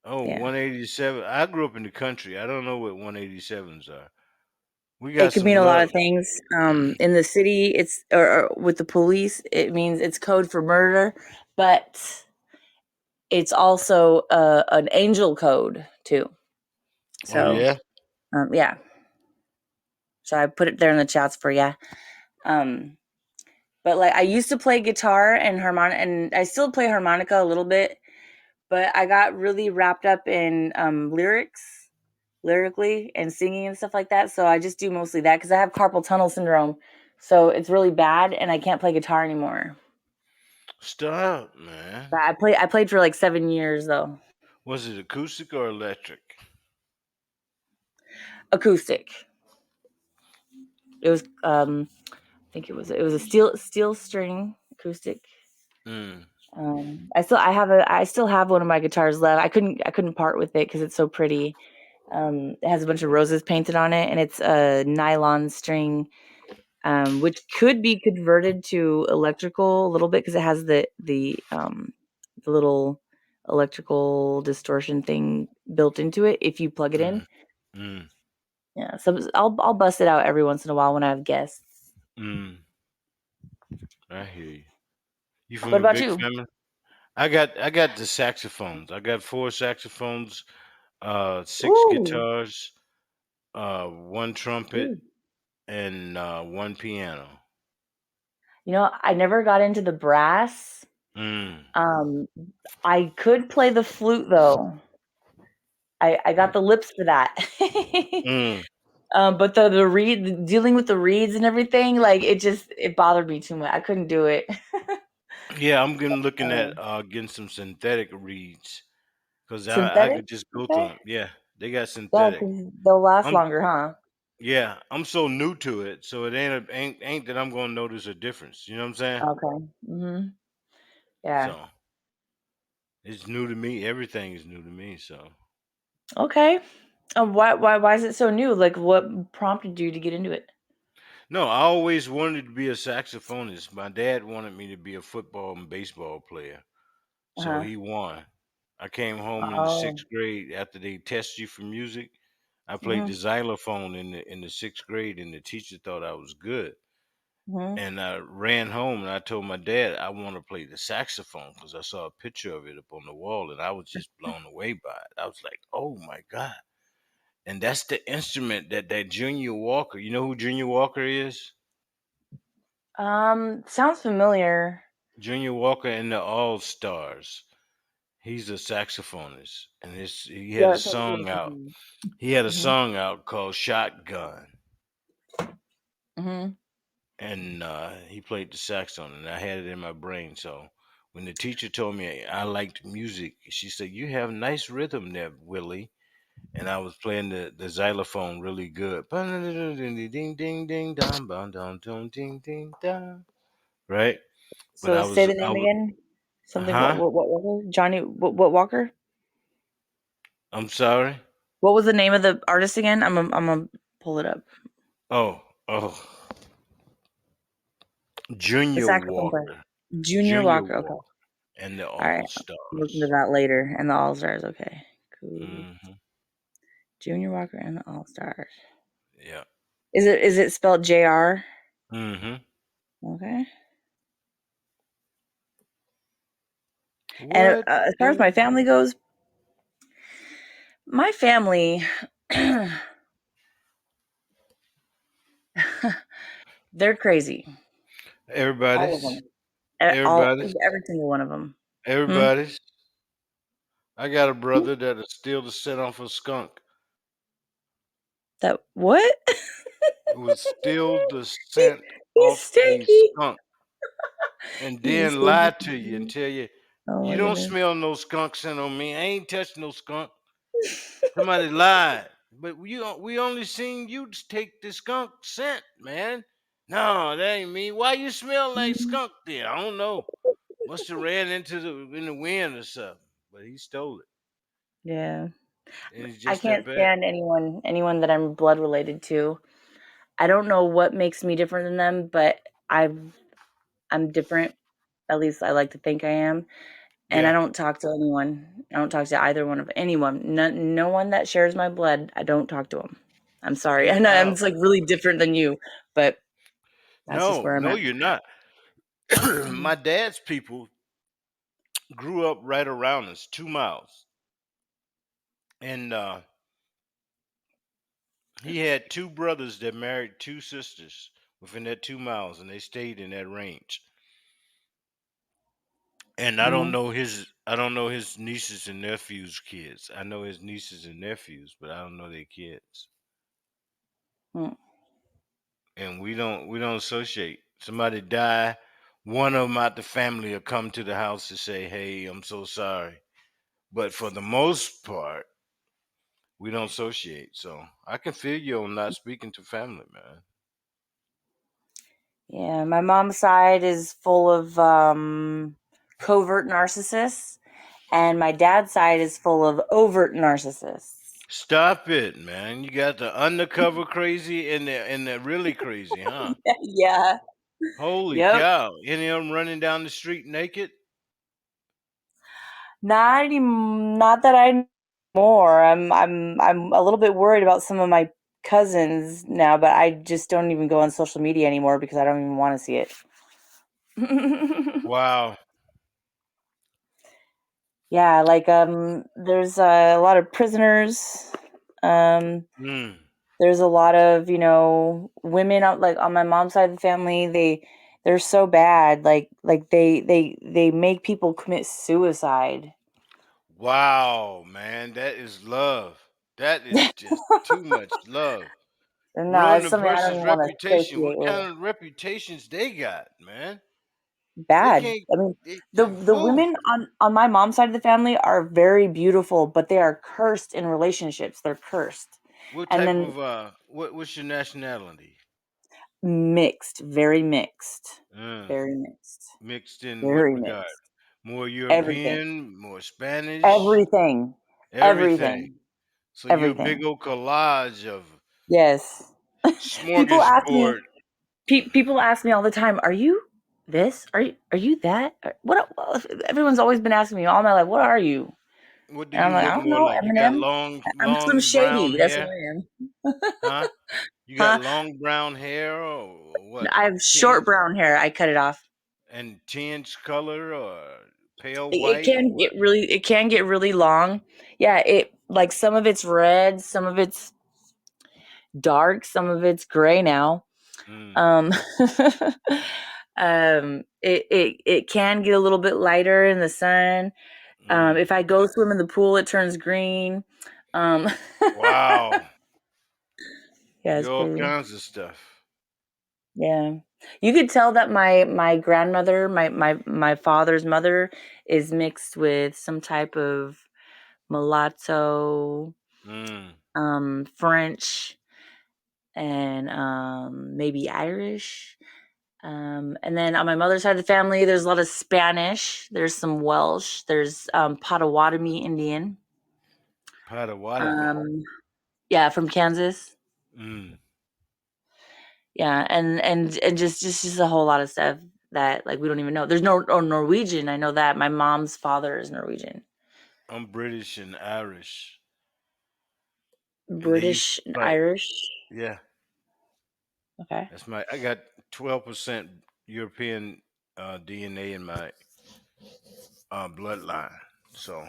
Oh, Yeah. 187. I grew up in the country. I don't know what 187s are. We It got could mean some a lot love. of things. In the city, or with the police, it means it's code for murder, but it's also an angel code too. Oh So, yeah. yeah. So I put it there in the chats for you. Um, but like I used to play guitar and harmonica, and I still play harmonica a little bit, but I got really wrapped up in lyrically and singing and stuff like that. So I just do mostly that because I have carpal tunnel syndrome. So it's really bad and I can't play guitar anymore. Stop, man. But I played for like 7 years though. Was it acoustic or electric? Acoustic. It was I think it was a steel string acoustic. Mm, I still have one of my guitars left. I couldn't part with it because it's so pretty. It has a bunch of roses painted on it, and it's a nylon string, which could be converted to electrical a little bit because it has the little electrical distortion thing built into it if you plug it in. mm, mm, Yeah, so I'll bust it out every once in a while when I have guests. mm. I hear you. You from What a about big you? family? I got the saxophones. I got four saxophones, six Ooh, guitars, one trumpet, ooh. and one piano. I never got into the brass. Mm, Um, I could play the flute though. I got the lips for that. mm. But dealing with the reeds and everything, like it bothered me too much. I couldn't do it. Yeah, I'm getting looking at Um, getting some synthetic reeds because I synthetic, could just go through okay, them. Yeah, they got yeah, synthetic. because they'll last I'm longer, huh? yeah, I'm so new to it, so it ain't that I'm gonna notice a difference. You know what I'm saying? Okay. Yeah. So it's new to me. Everything is new to me. So Okay. Why is it so new? Like, what prompted you to get into it? no, I always wanted to be a saxophonist. My dad wanted me to be a football and baseball player, so Uh-huh. he won. I came home in the Oh. sixth grade after they test you for music. I played the Mhm. xylophone in the sixth grade, and the teacher thought I was good. Mhm. And I ran home and I told my dad I want to play the saxophone because I saw a picture of it up on the wall and I was just blown away by it. I was like, "Oh my god!" And that's the instrument that Junior Walker. You know who Junior Walker is? Sounds familiar. Junior Walker and the All Stars. He's a saxophonist, and he had Yeah, a it sounds song out. familiar. He had a Mhm. song out called "Shotgun," Mhm. and he played the saxophone, and I had it in my brain. So when the teacher told me I liked music, she said, "You have nice rhythm there, Willie." And I was playing the xylophone really good. Ding ding ding ding dong bong dong dong ding ding dong. Right? But So say the name again. Something. huh? What Walker? Johnny. What Walker? I'm sorry. What was the name of the artist again? I'm gonna pull it up. Oh, oh, The Junior saxophone player. Walker, Junior Junior Walker. Okay. Walker, and the All All right. I'll look into Stars. that later. And the All Stars. Okay. Cool. Hmm. Junior Walker and the All Stars. Yeah. Is it spelled JR? Hmm. Okay. And What as far as my is? family goes, my family, they're crazy. All of Everybody's, them. All everybody's, every single one of them. Hmm? everybody's. I got a brother that'll steal the scent off a skunk. That what? Would steal the He- scent he's off a stinky. skunk and He's a then lie stinky. to you and tell you, Oh you my don't goodness. smell no skunk scent on me. I ain't touched no skunk. Somebody lied. But we only seen you take the skunk scent, man. No, that ain't me. Why you smell like Mhm. skunk then? I don't know. Must have ran into in the wind or something. But he stole it. Yeah. And it's I just that can't bad. stand anyone that I'm blood related to. I don't know what makes me different than them, but I'm different. At least I like to think I am. And I Yeah. don't talk to anyone. I don't talk to either one of anyone. No one that shares my blood. I don't talk to them. I'm sorry. I And know I'm just like really different than you, but that's just no, where I'm no, at. you're not. Mhm. My dad's people grew up right around us, 2 miles. And he had two brothers that married two sisters within that 2 miles, and they stayed in that range. And Mhm. I don't know his nieces and nephews' kids. I know his nieces and nephews, but I don't know their kids. Mm. And we don't associate. Somebody die, one of them out the family will come to the house to say, "Hey, I'm so sorry." But for the most part, we don't associate. So I can feel you on not speaking to family, man. Yeah, my mom's side is full of covert narcissists, and my dad's side is full of overt narcissists. Stop it, man. You got the undercover crazy and the really crazy, huh? Yeah. Holy Yep. cow. Any of them running down the street naked? Not that I know more. I'm a little bit worried about some of my cousins now, but I just don't even go on social media anymore because I don't even want to see it. Wow. Yeah, like there's a lot of prisoners. Um Mm. there's a lot of, women out like on my mom's side of the family, they're so bad. Like they make people commit suicide. Wow, man. That is love. That is just too much love. And no, Ruin it's a something I don't person's even want to reputation. associate What with. kind of reputations they got, man? They Bad. can't. I mean, They, the who? women on my mom's side of the family are very beautiful, but they are cursed in relationships. They're cursed. What And type then of what's your nationality? mixed, very mixed, Mm. very mixed, Mixed in what very regard? mixed. More Everything. European, more Spanish, Everything. everything. Everything. So you're a big Everything. old collage of Yes. People ask me smorgasbord. people ask me all the time, "Are you this? Are you that? What everyone's always been asking me all my life, "What are you?" What do And I'm you like, "I look don't more know, like? You got Eminem. long, I'm Slim long brown Shady. That's what hair, I am." huh? You got Huh? long brown hair or what? I have short Tinge brown hair. I cut it off. and tinge color or pale It white or can what? get really long. Yeah, it like some of it's red, some of it's dark, some of it's gray now. Mm, Um, it can get a little bit lighter in the sun. mm. If I go swim in the pool, it turns green. Um, Wow. yeah, You it's all crazy. kinds of stuff. Yeah, you could tell that my grandmother, my father's mother, is mixed with some type of mulatto, Mm. French, and maybe Irish. And then on my mother's side of the family, there's a lot of Spanish. There's some Welsh. There's Potawatomi Indian. Potawatomi. Um, yeah, from Kansas. Mm. Yeah, and just a whole lot of stuff that like we don't even know. There's no Norwegian. I know that my mom's father is Norwegian, I'm British and Irish, and they used British, and to fight. Irish. Yeah, Okay, that's my. I got 12% European DNA in my bloodline. So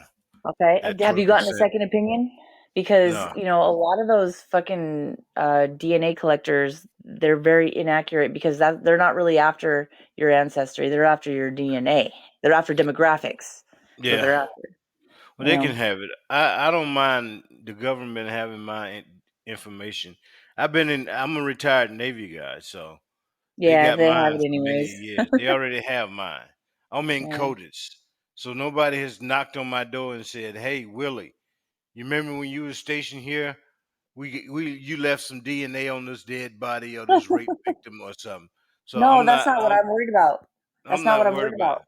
okay. that Have you gotten a 12%. second opinion? Because No. a lot of those fucking DNA collectors, they're very inaccurate because they're not really after your ancestry. They're after your DNA. They're after demographics. That's what Yeah. they're after. Well, You they can know. have it. I don't mind the government having my information. I've been in. I'm a retired Navy guy, so they Yeah, got they have mine it for many anyways. years. They already have mine. I'm in Yeah. CODIS, so nobody has knocked on my door and said, "Hey, Willie, you remember when you were stationed here? We you left some DNA on this dead body or this rape victim or something." So No, that's not what I'm worried about. That's I'm not what not I'm worried worried about about. it.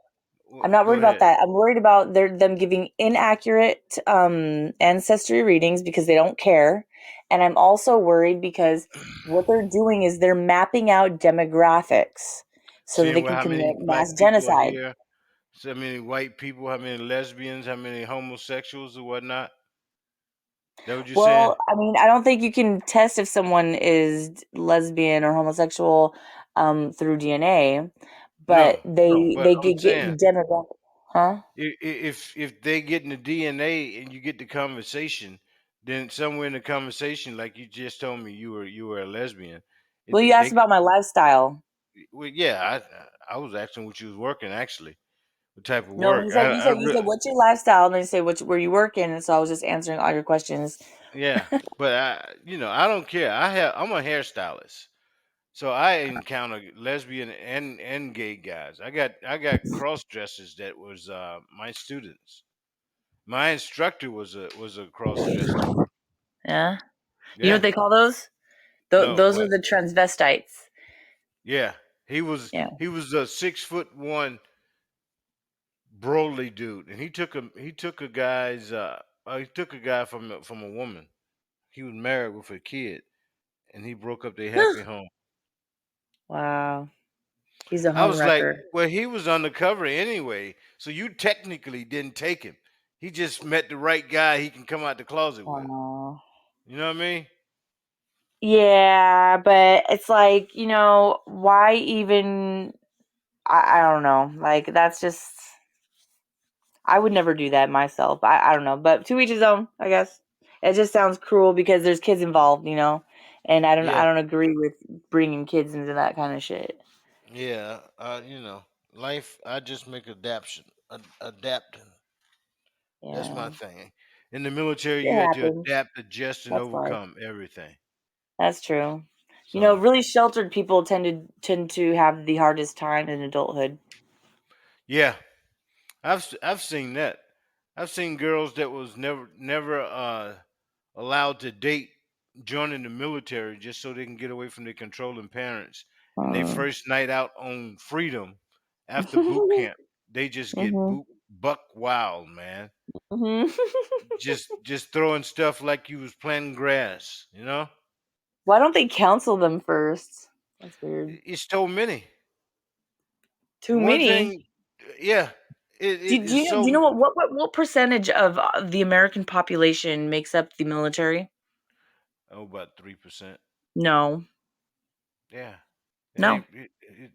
I'm not Go worried about ahead. that. I'm worried about them giving inaccurate ancestry readings because they don't care. And I'm also worried because what they're doing is they're mapping out demographics so that they Seeing can how many commit mass black people are genocide. here, so many white people, how many lesbians, how many homosexuals or whatnot. That what you're saying? Well, I mean, I don't think you can test if someone is lesbian or homosexual through DNA, No, but no. But they I'm could get saying demographic. Huh? if they get in the DNA and you get the conversation, then somewhere in the conversation, like you just told me, you were a lesbian. Well, you asked They about my lifestyle. well, yeah. I was asking what you was working actually, what type of No, work. you said you said what's your lifestyle, and then you say where you working, and so I was just answering all your questions. Yeah, but I don't care. I'm a hairstylist. So I encounter lesbian and gay guys. I got cross dressers that was my students. My instructor was a cross dresser. Yeah, you know what Yeah. they call those? No, Those are what? the transvestites. Yeah. He was Yeah. he was a 6'1" Broly dude, and he took a guy from a woman. He was married with a kid, and he broke up their happy home. Wow, he's a I home was like, wrecker. well, he was undercover anyway, so you technically didn't take him. He just met the right guy he can come out the closet with. Aw. You know what I mean? Yeah, but it's like why even? I don't know. Like that's just I would never do that myself. I don't know, but to each his own, I guess. It just sounds cruel because there's kids involved, and I Yeah, don't agree with bringing kids into that kind of shit. yeah. Life. I just make adapting. That's my Yeah, thing. In the military, it you had to happens. adapt, adjust, and That's life. overcome everything. That's true. So, Really sheltered people tend to have the hardest time in adulthood. yeah, I've seen that. I've seen girls that was never allowed to date joining the military just so they can get away from their controlling parents. And they Mm. first night out on freedom after boot camp, they just get Mhm. buck wild, man. Mhm. Just throwing stuff like you was planting grass. Why don't they counsel them first? That's weird. It's so many. Too One many. thing, yeah, it Do is you know? Do so. you know what percentage of the American population makes up the military? Oh, about 3%. No, Yeah. no,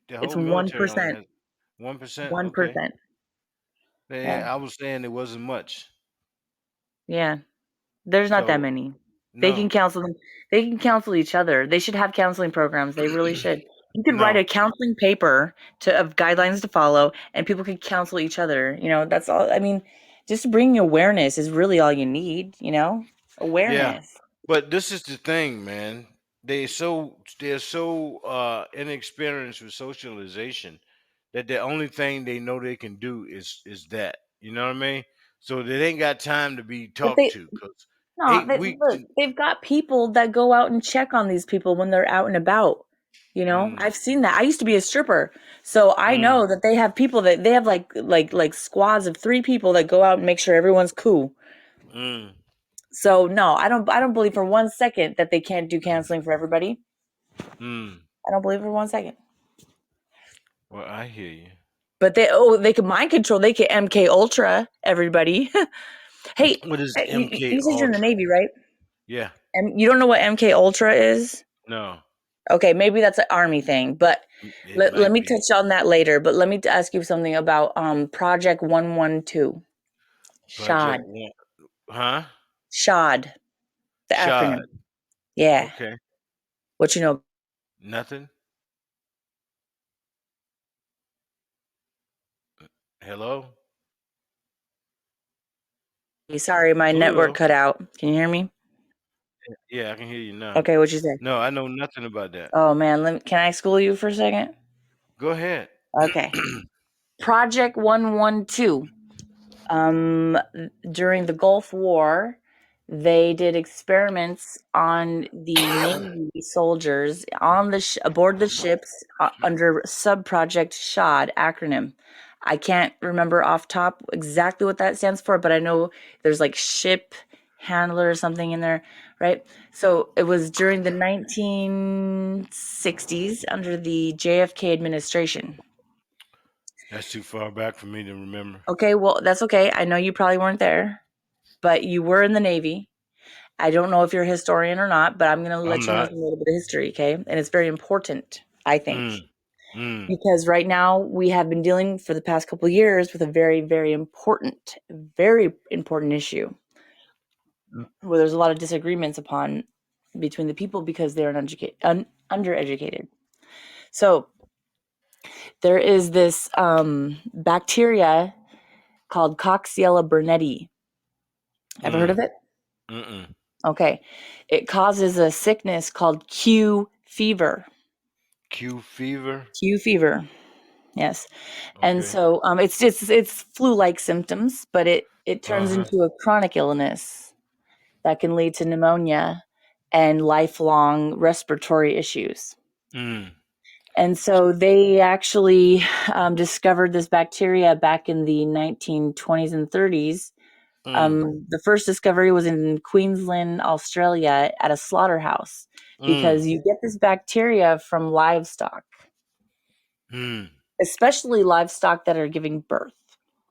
The it's whole military only 1%. has 1%. Okay. 1%. Yeah, Yeah, I was saying it wasn't much. yeah. There's not that So many. They no, can counsel them. They can counsel each other. They should have counseling programs. They really should. You could write no. a counseling paper to of guidelines to follow, and people could counsel each other. That's all. I mean, just bringing awareness is really all you need. Yeah, Awareness. but this is the thing, man. They're so inexperienced with socialization that the only thing they know they can do is that. You know what I mean? So they ain't got time to be But talked to because no, 8 weeks. look, they've got people that go out and check on these people when they're out and about. Mm, I've seen that. I used to be a stripper, so I mm, know that they have people that they have like squads of 3 people that go out and make sure everyone's cool. mm, So no, I don't believe for 1 second that they can't do counseling for everybody. mm. I don't believe for 1 second. Well, I hear you. But they could mind control. They could MK Ultra everybody. Hey, What is MK you said you're in the Ultra? Navy, right? Yeah, And you don't know what MK Ultra is? no, Okay, maybe that's an army thing, but it let might me be touch on that later. But let me ask you something about Project 112. Project SHOD. One. Huh? SHOD, the Shot. acronym. Yeah. Okay. What you know? Nothing. Hello, Sorry, my network Pluto. cut out. Can you hear me? Yeah, I can hear you now. Okay, what you say? No, I know nothing about that. Oh man, can I school you for a second? Go ahead. Okay. Project 112. Um, During the Gulf War, they did experiments on the Navy soldiers on aboard the ships under sub-project SHOD acronym. I can't remember off top exactly what that stands for, but I know there's like ship handler or something in there, right? So it was during the 1960s under the JFK administration. That's too far back for me to remember. Okay, well, that's okay. I know you probably weren't there, but you were in the Navy. I don't know if you're a historian or not, but I'm going to I'm let you know not. some little bit of history, okay? And it's very important, I think, Mm, mm, because right now we have been dealing for the past couple of years with a very important issue where there's a lot of disagreements upon between the people because they're undereducated. So there is this bacteria called Coxiella burnetii. Ever heard mm, of it? mm. Okay. It causes a sickness called Q fever. Q fever. Q fever. Yes. And Okay. so it's flu-like symptoms, but it Uh turns huh. into a chronic illness that can lead to pneumonia and lifelong respiratory issues. Mm, And so they actually discovered this bacteria back in the 1920s and 30s. mm, The first discovery was in Queensland, Australia, at a slaughterhouse mm, because you get this bacteria from livestock, mm, especially livestock that are giving birth.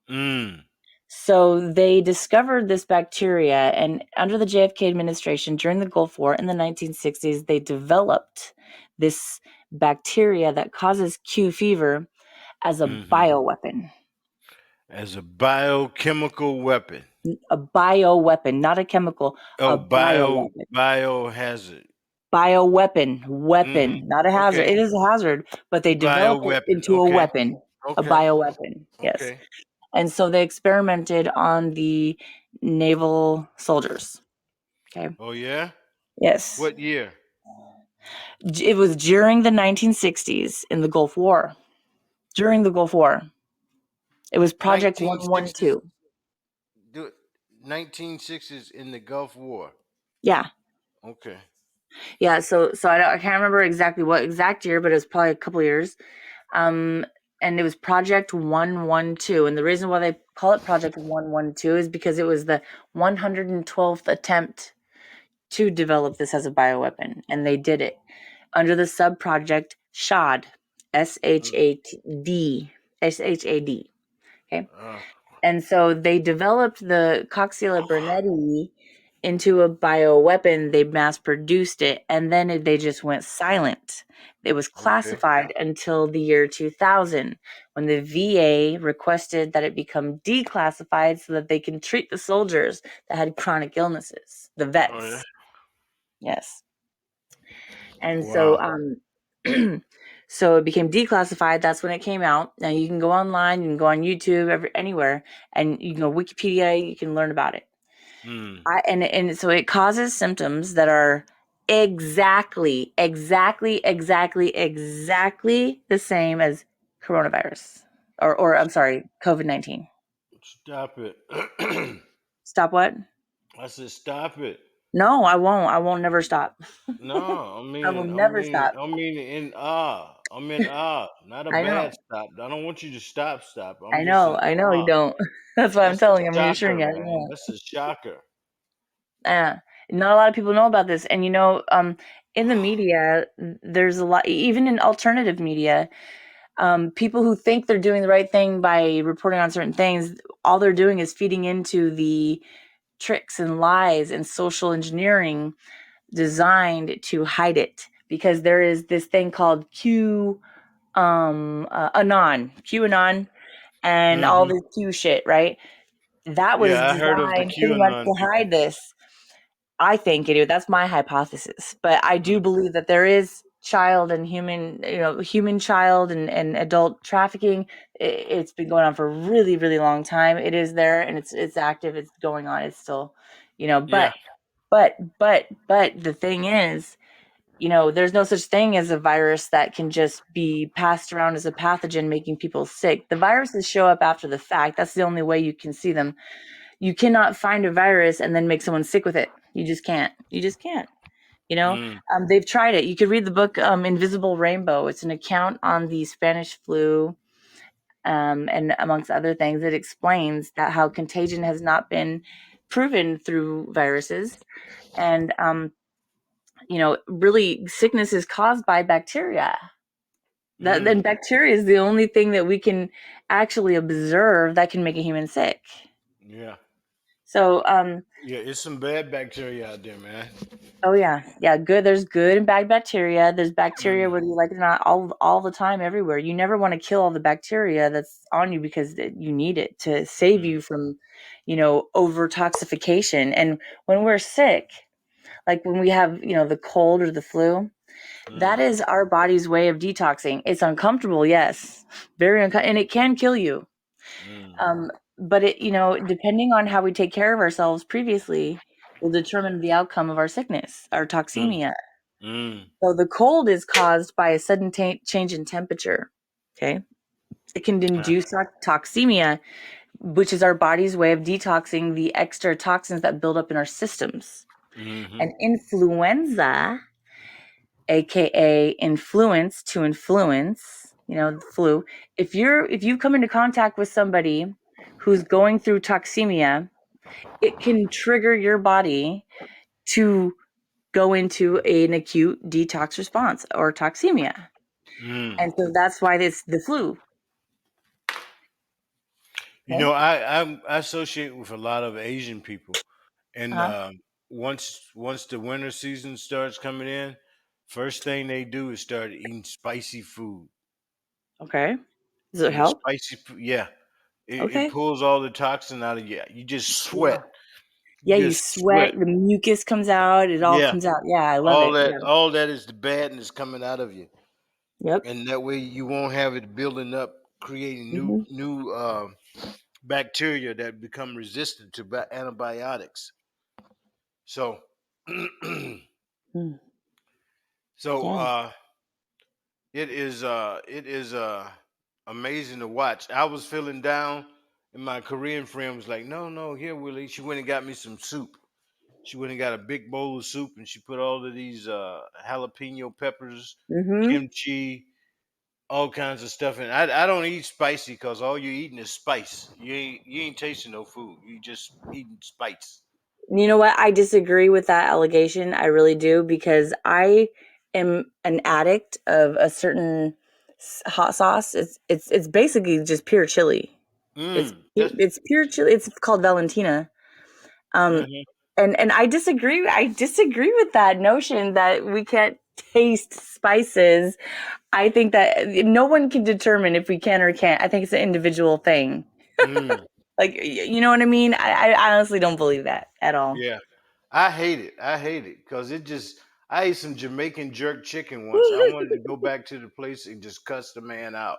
mm, So they discovered this bacteria, and under the JFK administration during the Gulf War in the 1960s, they developed this bacteria that causes Q fever as a mm-hmm. bioweapon. As a biochemical weapon. A bioweapon, not a chemical, Oh, a bioweapon. biohazard. Bioweapon, Mm-hmm. weapon, not a hazard. Okay. It is a hazard, but they developed it Bioweapon. into a Okay. weapon, a Okay. bioweapon. Yes. Okay. And so they experimented on the naval soldiers. Okay. Oh yeah. Yes. What year? It was during the 1960s in the Gulf War. During the Gulf War. It was Project 1960s. 112. 1960s in the Gulf War. Yeah. Okay. Yeah. So I can't remember exactly what exact year, but it was probably a couple years. Um, and it was Project 112. And the reason why they call it Project 112 is because it was the 112th attempt to develop this as a bioweapon. And they did it under the sub project SHAD, SHAD, SHAD. Okay. Uh, And so they developed the Coxiella burnetii into a bioweapon. They mass produced it, and then they just went silent. It was Okay. classified until the year 2000, when the VA requested that it become declassified so that they can treat the soldiers that had chronic illnesses, the Oh yeah. vets. Yes. And so, Wow. so it became declassified. That's when it came out. Now you can go online, you can go on YouTube, anywhere, and you can go Wikipedia. You can learn about it. Mm. And so it causes symptoms that are exactly the same as coronavirus, or I'm sorry, COVID-19. Stop it. Stop what? I said stop it. No, I won't. I won't never stop. No, I will never stop. I'm in not a I know. bad stop. I don't want you to stop. I'm I just know. in I know you don't. That's why I'm That's a telling you. I'm reassuring shocker, you. I man. know. That's a shocker. Yeah. Not a lot of people know about this. And in the media, there's a lot, even in alternative media, people who think they're doing the right thing by reporting on certain things, all they're doing is feeding into the tricks and lies and social engineering designed to hide it. Because there is this thing called QAnon, and all Hmm. this Q shit, right? That was Yeah, I heard of the designed pretty much QAnon to people. hide this. I think anyway, that's my hypothesis. But I do Mm, believe that there is child and human child and adult trafficking. It's been going on for a really, really long time. It is there, and it's active. It's going on. It's still, yeah. but the thing is, there's no such thing as a virus that can just be passed around as a pathogen, making people sick. The viruses show up after the fact. That's the only way you can see them. You cannot find a virus and then make someone sick with it. You just can't. You just can't. You know, Mm, they've tried it. You could read the book Invisible Rainbow. It's an account on the Spanish flu, and amongst other things, it explains that how contagion has not been proven through viruses, and really sickness is caused by bacteria. That mm, then bacteria is the only thing that we can actually observe that can make a human sick. yeah. So, Yeah, it's some bad bacteria out there, man. oh yeah, yeah. Good. There's good and bad bacteria. There's bacteria Mm, whether you like it or not, all the time, everywhere. You never want to kill all the bacteria that's on you because you need it to save mm, you from, over toxification. And when we're sick, like when we have the cold or the flu, mm, that is our body's way of detoxing. It's uncomfortable, yes, very uncomfortable, and it can kill you. mm, But depending on how we take care of ourselves previously, will determine the outcome of our sickness, our mm, toxemia. mm. So the cold is caused by a sudden change in temperature. Okay. It can Yeah. induce toxemia, which is our body's way of detoxing the extra toxins that build up in our systems. Mm-hmm. And influenza, aka influence to influence, the flu. If you come into contact with somebody who's going through toxemia, it can trigger your body to go into an acute detox response or toxemia. Mm. And so that's why it's the flu. Okay. I associate with a lot of Asian people, and Uh-huh. once the winter season starts coming in, first thing they do is start eating spicy food. Okay. Does it And the help? spicy food, yeah, it Okay. pulls all the toxin out of you. You just Yeah. sweat. Yeah, You you just sweat, sweat. the mucus comes out, it all Yeah, comes out. Yeah, I love it. Yeah. all that is the badness coming out of you, Yep. and that way you won't have it building up, creating Hmm. new bacteria that become resistant to antibiotics. So, Mm. so Yeah. it is amazing to watch. I was feeling down, and my Korean friend was like, "No, no, here, Willie." She went and got me some soup. She went and got a big bowl of soup, and she put all of these jalapeno peppers, Hmm. kimchi, all kinds of stuff in. I don't eat spicy because all you're eating is spice. You ain't tasting no food. You just eating spice. You know what? I disagree with that allegation. I really do, because I am an addict of a certain hot sauce. It's basically just pure chili. It's Mm, that's it's pure chili. It's called Valentina. Um, mhm. And I disagree. I disagree with that notion that we can't taste spices. I think that no one can determine if we can or can't. I think it's an individual thing. Mm, Like, you know what I mean? I honestly don't believe that at all. yeah. I hate it. I hate it because it just. I ate some Jamaican jerk chicken once. I wanted to go back to the place and just cuss the man out.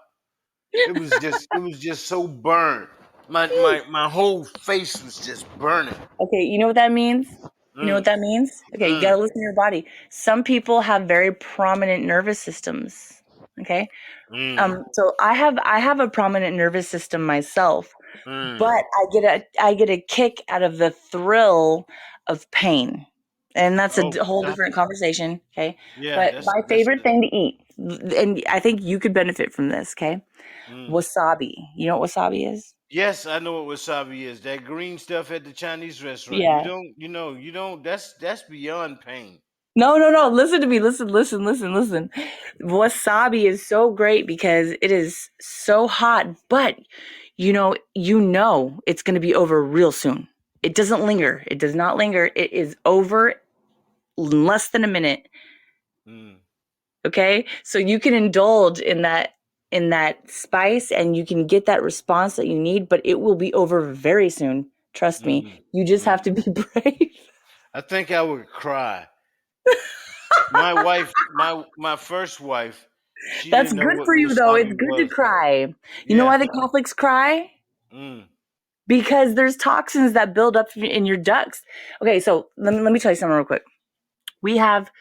It was just so burned. My whole face was just burning. Okay, you know what that means? You know what Mm, that means? Okay, you mm, gotta listen to your body. Some people have very prominent nervous systems. Okay. mm, So I have a prominent nervous system myself, but mm. I get a kick out of the thrill of pain. And that's a Oh, whole stop different it. conversation, okay? Yeah, But that's my that's favorite thing to eat, and I think you could benefit from this, okay? mm. Wasabi. You know what wasabi is? Yes, I know what wasabi is. That green stuff at the Chinese restaurant. You Yeah. don't, you don't. That's beyond pain. No, no, no. Listen to me. Listen, listen, listen, listen. Wasabi is so great because it is so hot, but you know it's going to be over real soon. It doesn't linger. It does not linger. It is over in less than a minute. Mm, Okay? So you can indulge in that spice and you can get that response that you need, but it will be over very soon. Trust me. mm, You just mm. have to be brave. I think I would cry. My wife, my first wife, she That's didn't know good what for you, though. It's wasabi good to was. cry. You know Yeah. why the Catholics cry? Mm, Because there's toxins that build up in your ducts. Okay, so let me tell you something real quick. We have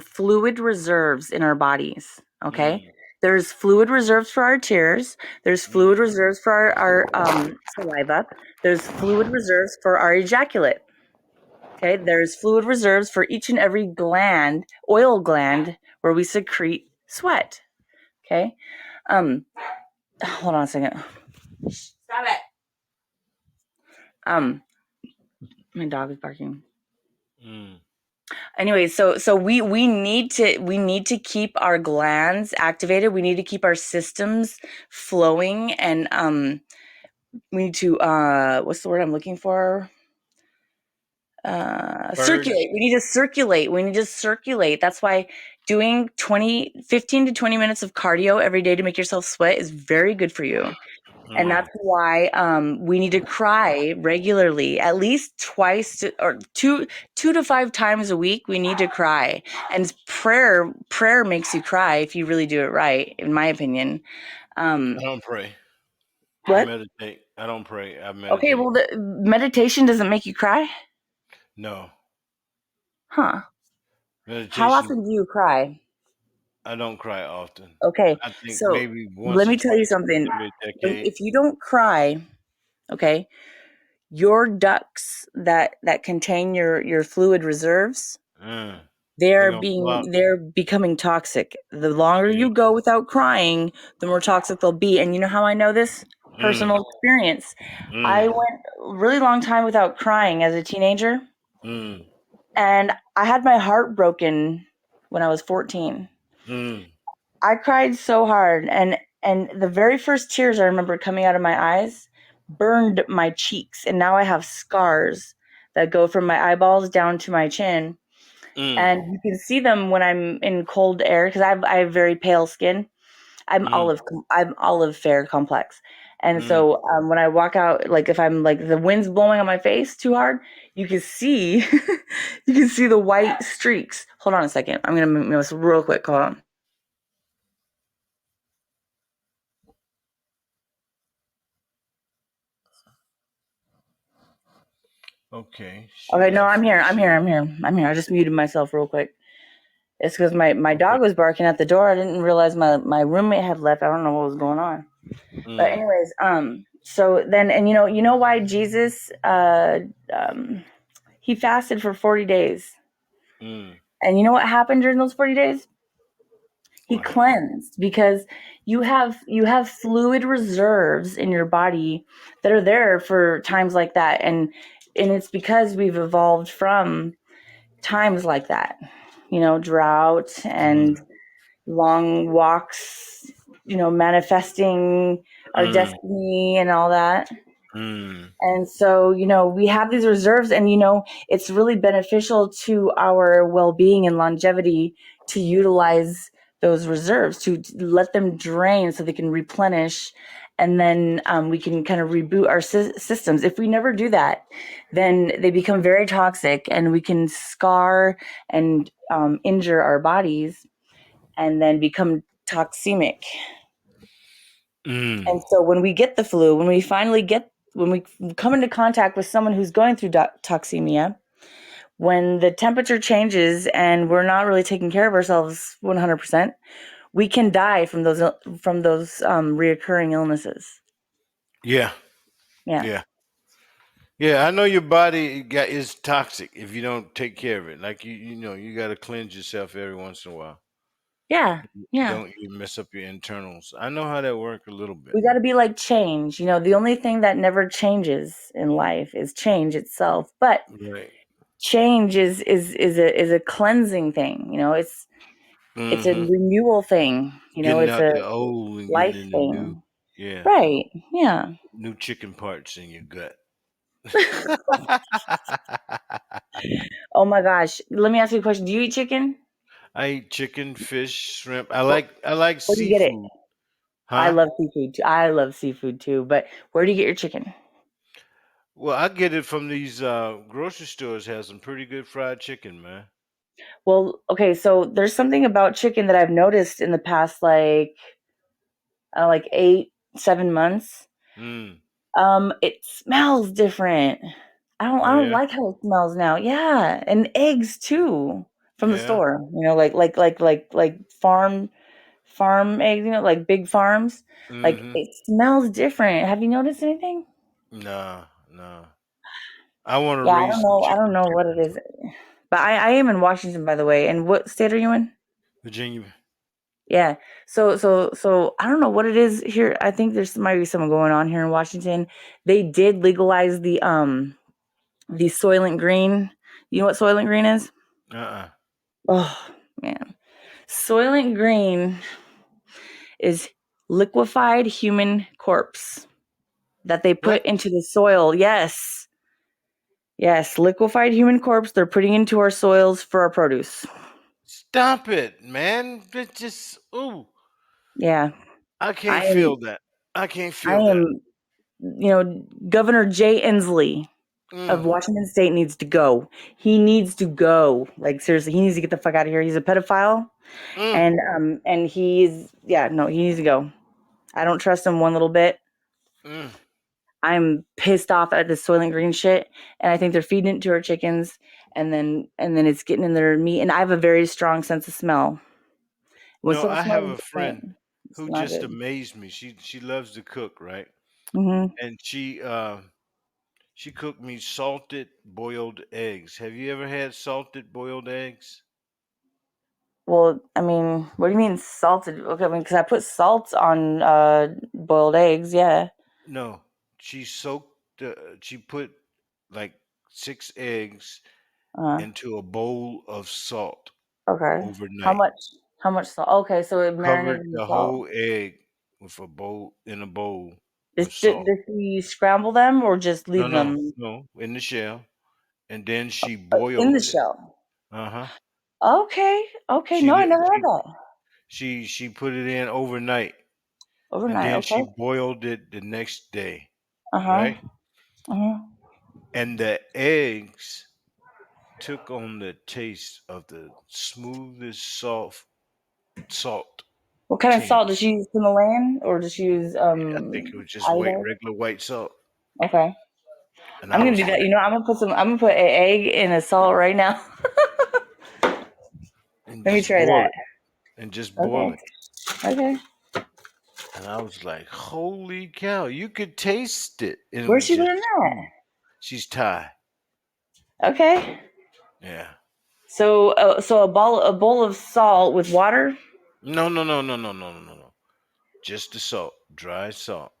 fluid reserves in our bodies. Okay, mm, there's fluid reserves for our tears. There's mm, fluid reserves for our saliva. There's fluid reserves for our ejaculate. Okay, there's fluid reserves for each and every gland, oil gland, where we secrete sweat. Okay, um, hold on a second. Stop it. Um, my dog is barking. mm. Anyway, so we need to keep our glands activated. We need to keep our systems flowing, and we need to what's the word I'm looking for? Circulate. Purge. We need to circulate. That's why doing 15 to 20 minutes of cardio every day to make yourself sweat is very good for you. And Mm. that's why we need to cry regularly, at least or two to five times a week. We need to cry, and prayer makes you cry if you really do it right, in my opinion. I Um, don't pray. I what? meditate. I don't pray. I Okay, meditate. well, the meditation doesn't make you cry, No huh? How meditation. often do you cry? I don't cry often. Okay, I think so maybe let once or me tell you twice something. every decade. If you don't cry, okay, your ducts that contain your fluid reserves, Mm. They they're gonna being flop. they're becoming toxic. The longer Yeah. you go without crying, the more toxic they'll be. And you know how I know this? Mm. Personal experience. I Mm. went a really long time without crying as a teenager, Mm. and I had my heart broken when I was 14. Mm. I cried so hard, and the very first tears I remember coming out of my eyes burned my cheeks, and now I have scars that go from my eyeballs down to my chin, Mm. and you can see them when I'm in cold air because I have very pale skin. I'm Mm. olive fair complex, and Mm. so when I walk out, like if I'm like the wind's blowing on my face too hard, you can see you can see the white streaks. Hold on a second, I'm gonna move this real quick. Hold on. Okay. She Okay, no, left. I'm here. I'm here. She. I'm here. I'm here. I just muted myself real quick. It's because my Okay. dog was barking at the door. I didn't realize my roommate had left. I don't know what was going on. But Mm. anyways, so then, and you know why Jesus um he fasted for 40 days. Mm. And you know what happened during those 40 days? He What happened? cleansed because you have fluid reserves in your body that are there for times like that. And it's because we've evolved from times like that, drought Mm. and long walks, manifesting our Mm. destiny and all that. Mm. And so, we have these reserves, and, it's really beneficial to our well being and longevity to utilize those reserves, to let them drain so they can replenish. And then we can kind of reboot our systems. If we never do that, then they become very toxic, and we can scar and injure our bodies and then become toxemic. Mm. And so when we get the flu, when we come into contact with someone who's going through toxemia, when the temperature changes and we're not really taking care of ourselves 100%, we can die from those reoccurring illnesses. Yeah. Yeah. Yeah. Yeah. I know your body is toxic if you don't take care of it. Like you got to cleanse yourself every once in a while. Yeah. Yeah. Don't you mess up your internals. I know how that works a little bit. We got to be like change. The only thing that never changes in life is change itself. But Right. change is a cleansing thing. It's a Mm-hmm. renewal thing. Getting It's out a the old and getting life in the new. thing. Yeah. Right. Yeah. New chicken parts in your gut. Oh my gosh. Let me ask you a question. Do you eat chicken? I eat chicken, fish, shrimp. Where, I like where do you get it? seafood. I Huh? love seafood too. I love seafood too. But where do you get your chicken? Well, I get it from these grocery stores. Has some pretty good fried chicken, man. Well, okay. So there's something about chicken that I've noticed in the past, like 8, 7 months. Mm. It smells different. I Oh don't yeah, like how it smells now. Yeah, and eggs too from the yeah. store. Like farm eggs. Like big farms. Like Mm-hmm. it smells different. Have you noticed anything? Nah, nah. I want to Yeah, I raise don't some know. I don't know what it chickens, is, but I am in Washington, by the way. And what state are you in? Virginia. Yeah. So I don't know what it is here. I think there's might be something going on here in Washington. They did legalize the Soylent Green. You know what Soylent Green is? Uh-uh. Oh man, Soylent Green is liquefied human corpse that they What? put into the soil. Yes, yes, liquefied human corpse. They're putting into our soils for our produce. Stop it, man. It just ooh. Yeah, I I can't am. feel that. I can't I feel that. am. Governor Jay Inslee Mm, of Washington State needs to go. He needs to go. Like seriously, he needs to get the fuck out of here. He's a pedophile, mm. and he's yeah, no, he needs to go. I don't trust him one little bit. Mm. I'm pissed off at this Soylent Green shit, and I think they're feeding it to our chickens, and then it's getting in their meat. And I have a very strong sense of smell. When No, something I have smells a friend different, it's who not just good. amazed me. She loves to cook, right? Hmm. And she cooked me salted boiled eggs. Have you ever had salted boiled eggs? Well, I mean, what do you mean salted? Okay, I mean, because I put salt on boiled eggs. Yeah. No. She put like 6 eggs Uh, into a bowl of salt okay. How overnight. much? How much salt? Okay, so it marinated Covered in the salt. whole egg with a bowl Does, with does salt. you scramble them or just No, leave no, them no, in the shell. And then she in the boiled it. shell? Uh-huh. Okay. Okay. She No, I let never had that. she put it in overnight and Overnight. then she Okay. boiled it the next day, Uh huh. right? Uh huh. And the eggs took on the taste of the smoothest soft salt What kind of tin. salt does she use? Himalayan or does she use I think it was just iodized? regular white salt. Okay. And I'm I gonna was do that. like, I'm gonna put some. I'm gonna put an egg in a salt right now. and Let me just try boil that. it. And just boil Okay. it. Okay. And I was like, holy cow, you could taste it. And it Where's was she just learn that? she's Thai. Okay. Yeah. So a bowl of salt with water, No, no, no, no, no, no, no, no, no. Just the salt, dry salt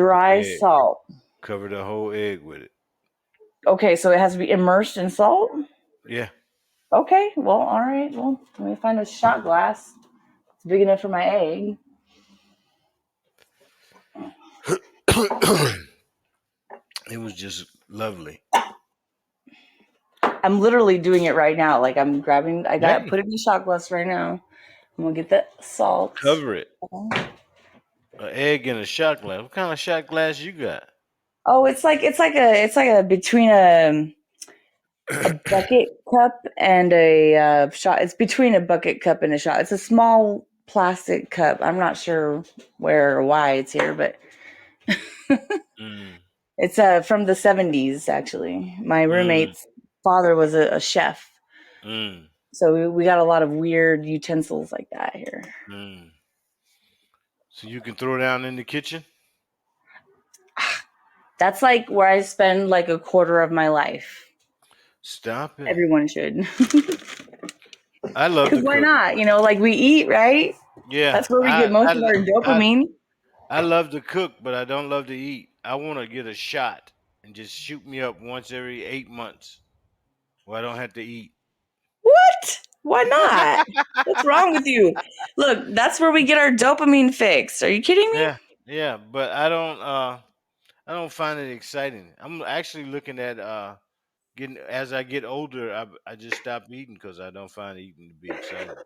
with dry egg. salt. Cover the whole egg with it. Okay, so it has to be immersed in salt. Yeah. Okay. Well, all right. Well, let me find a shot glass. It's big enough for my egg. It was just lovely. I'm literally doing it right now. Like I'm grabbing. I got Hey, put it in the shot glass right now. I'm gonna get the salt. cover it. An egg in a shot glass. What kind of shot glass you got? Oh, it's like a between a bucket cup and a shot. It's between a bucket cup and a shot. It's a small plastic cup. I'm not sure where or why it's here, but Mm, it's from the 70s actually. My mm, roommate's father was a chef. mm, So we got a lot of weird utensils like that here. mm. So you can throw down in the kitchen? That's like where I spend like a quarter of my life. Stop it. Everyone should. I love Because to why cook. not? Like we eat, right? Yeah, That's where we get most of our I dopamine. I love to cook, but I don't love to eat. I want to get a shot and just shoot me up once every 8 months, where I don't have to eat. What? Why not? What's wrong with you? Look, that's where we get our dopamine fix. Are you kidding me? Yeah, yeah, but I don't find it exciting. I'm actually looking at getting as I get older. I just stop eating because I don't find eating to be exciting.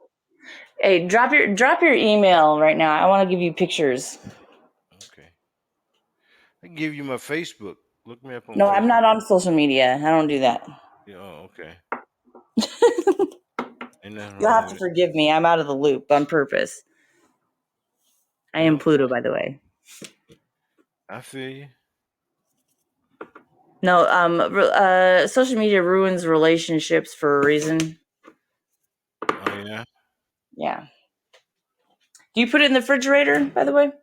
Hey, drop your email right now. I want to give you pictures. Okay, I can give you my Facebook. Look me up on No, I'm Facebook. not on social media. I don't do that. Yeah, oh, okay. Ain't nothing You'll wrong have with to it. forgive me. I'm out of the loop on purpose. I am Well, Pluto, by the way. I feel you. No, social media ruins relationships for a reason. Oh yeah. Yeah. Do you put it in the refrigerator, by the way?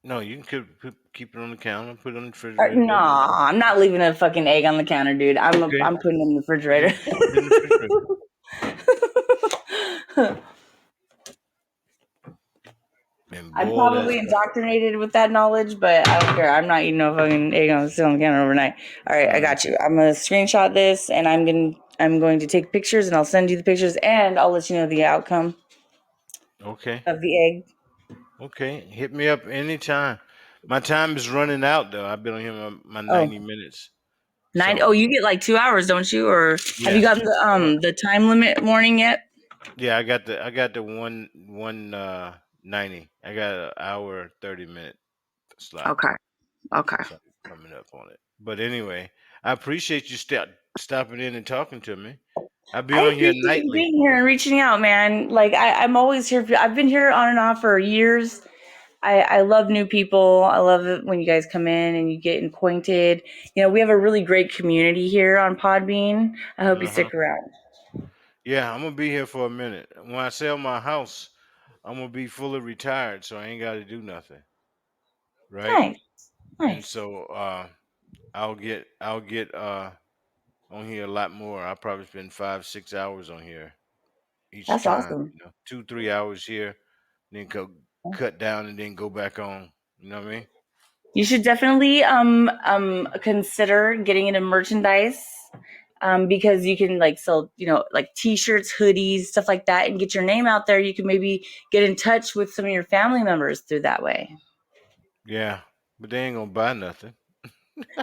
No, you can keep it on the counter, put it on the refrigerator. No, I'm not leaving a fucking egg on the counter, dude. Okay, I'm putting it in the refrigerator. then put it in the refrigerator and I'm boil that probably stuff. indoctrinated with that knowledge, but I don't care. I'm not eating no fucking egg on the counter overnight. All right, I Mm, got you. I'm gonna screenshot this, and I'm going to take pictures, and I'll send you the pictures, and I'll let you know the outcome okay, of the egg. okay. Hit me up anytime. My time is running out though. I've been on here my Oh, 90 minutes. nine. So Oh, you get like 2 hours, don't you? Or have you yeah, gotten the well, the time limit warning yet? yeah. I got the one 90. I got an hour 30 minute slot. Okay. Okay. So coming up on it. But anyway, I appreciate you stopping in and talking to me. I'll be I on here appreciate you nightly. being here and reaching out, man. Like I'm always here. I've been here on and off for years. I love new people. I love it when you guys come in and you get acquainted. We have a really great community here on Podbean. I hope you Uh huh. stick around. Yeah, I'm gonna be here for a minute. When I sell my house, I'm gonna be fully retired, so I ain't got to do nothing, right? Nice, And nice. so I'll get on here a lot more. I'll probably spend 5 6 hours on here each That's time. awesome. 2 3 hours here, then go cut down and then go back on. You know what I mean? You should definitely consider getting into merchandise. Because you can like sell, like t-shirts, hoodies, stuff like that, and get your name out there. You can maybe get in touch with some of your family members through that way. Yeah, but they ain't gonna buy nothing.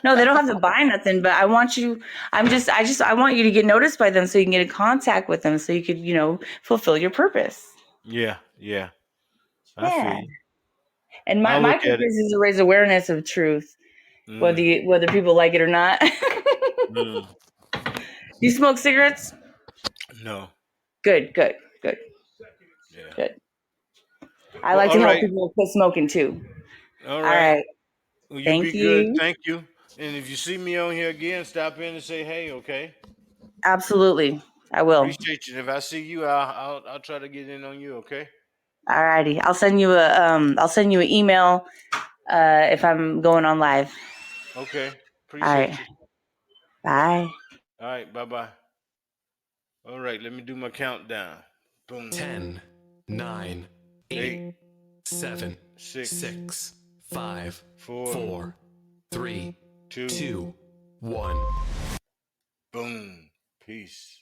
No, they don't have to buy nothing, but I want you to get noticed by them so you can get in contact with them so you could, fulfill your purpose. Yeah, yeah, I feel Yeah. you. And my, I'll my look at it. purpose is to raise awareness of truth, whether Mm, whether people like it or not. mm, You smoke cigarettes? no, Good, good, good, yeah. good. I Well, like all to help right, people quit smoking too. all All right. right. Well, you Thank be good. you. Thank you. And if you see me on here again, stop in and say hey. Okay. Absolutely. I will. Appreciate you. If I see you, I'll try to get in on you. Okay. All righty. I'll send you an email if I'm going on live. Okay. All right. Appreciate you. Bye. All right. Bye bye. All right. Let me do my countdown. Boom. 10, 9, 8, Eight, 7, six, 6, 5, four, 4, 3, two. 2, 1. Boom. Peace.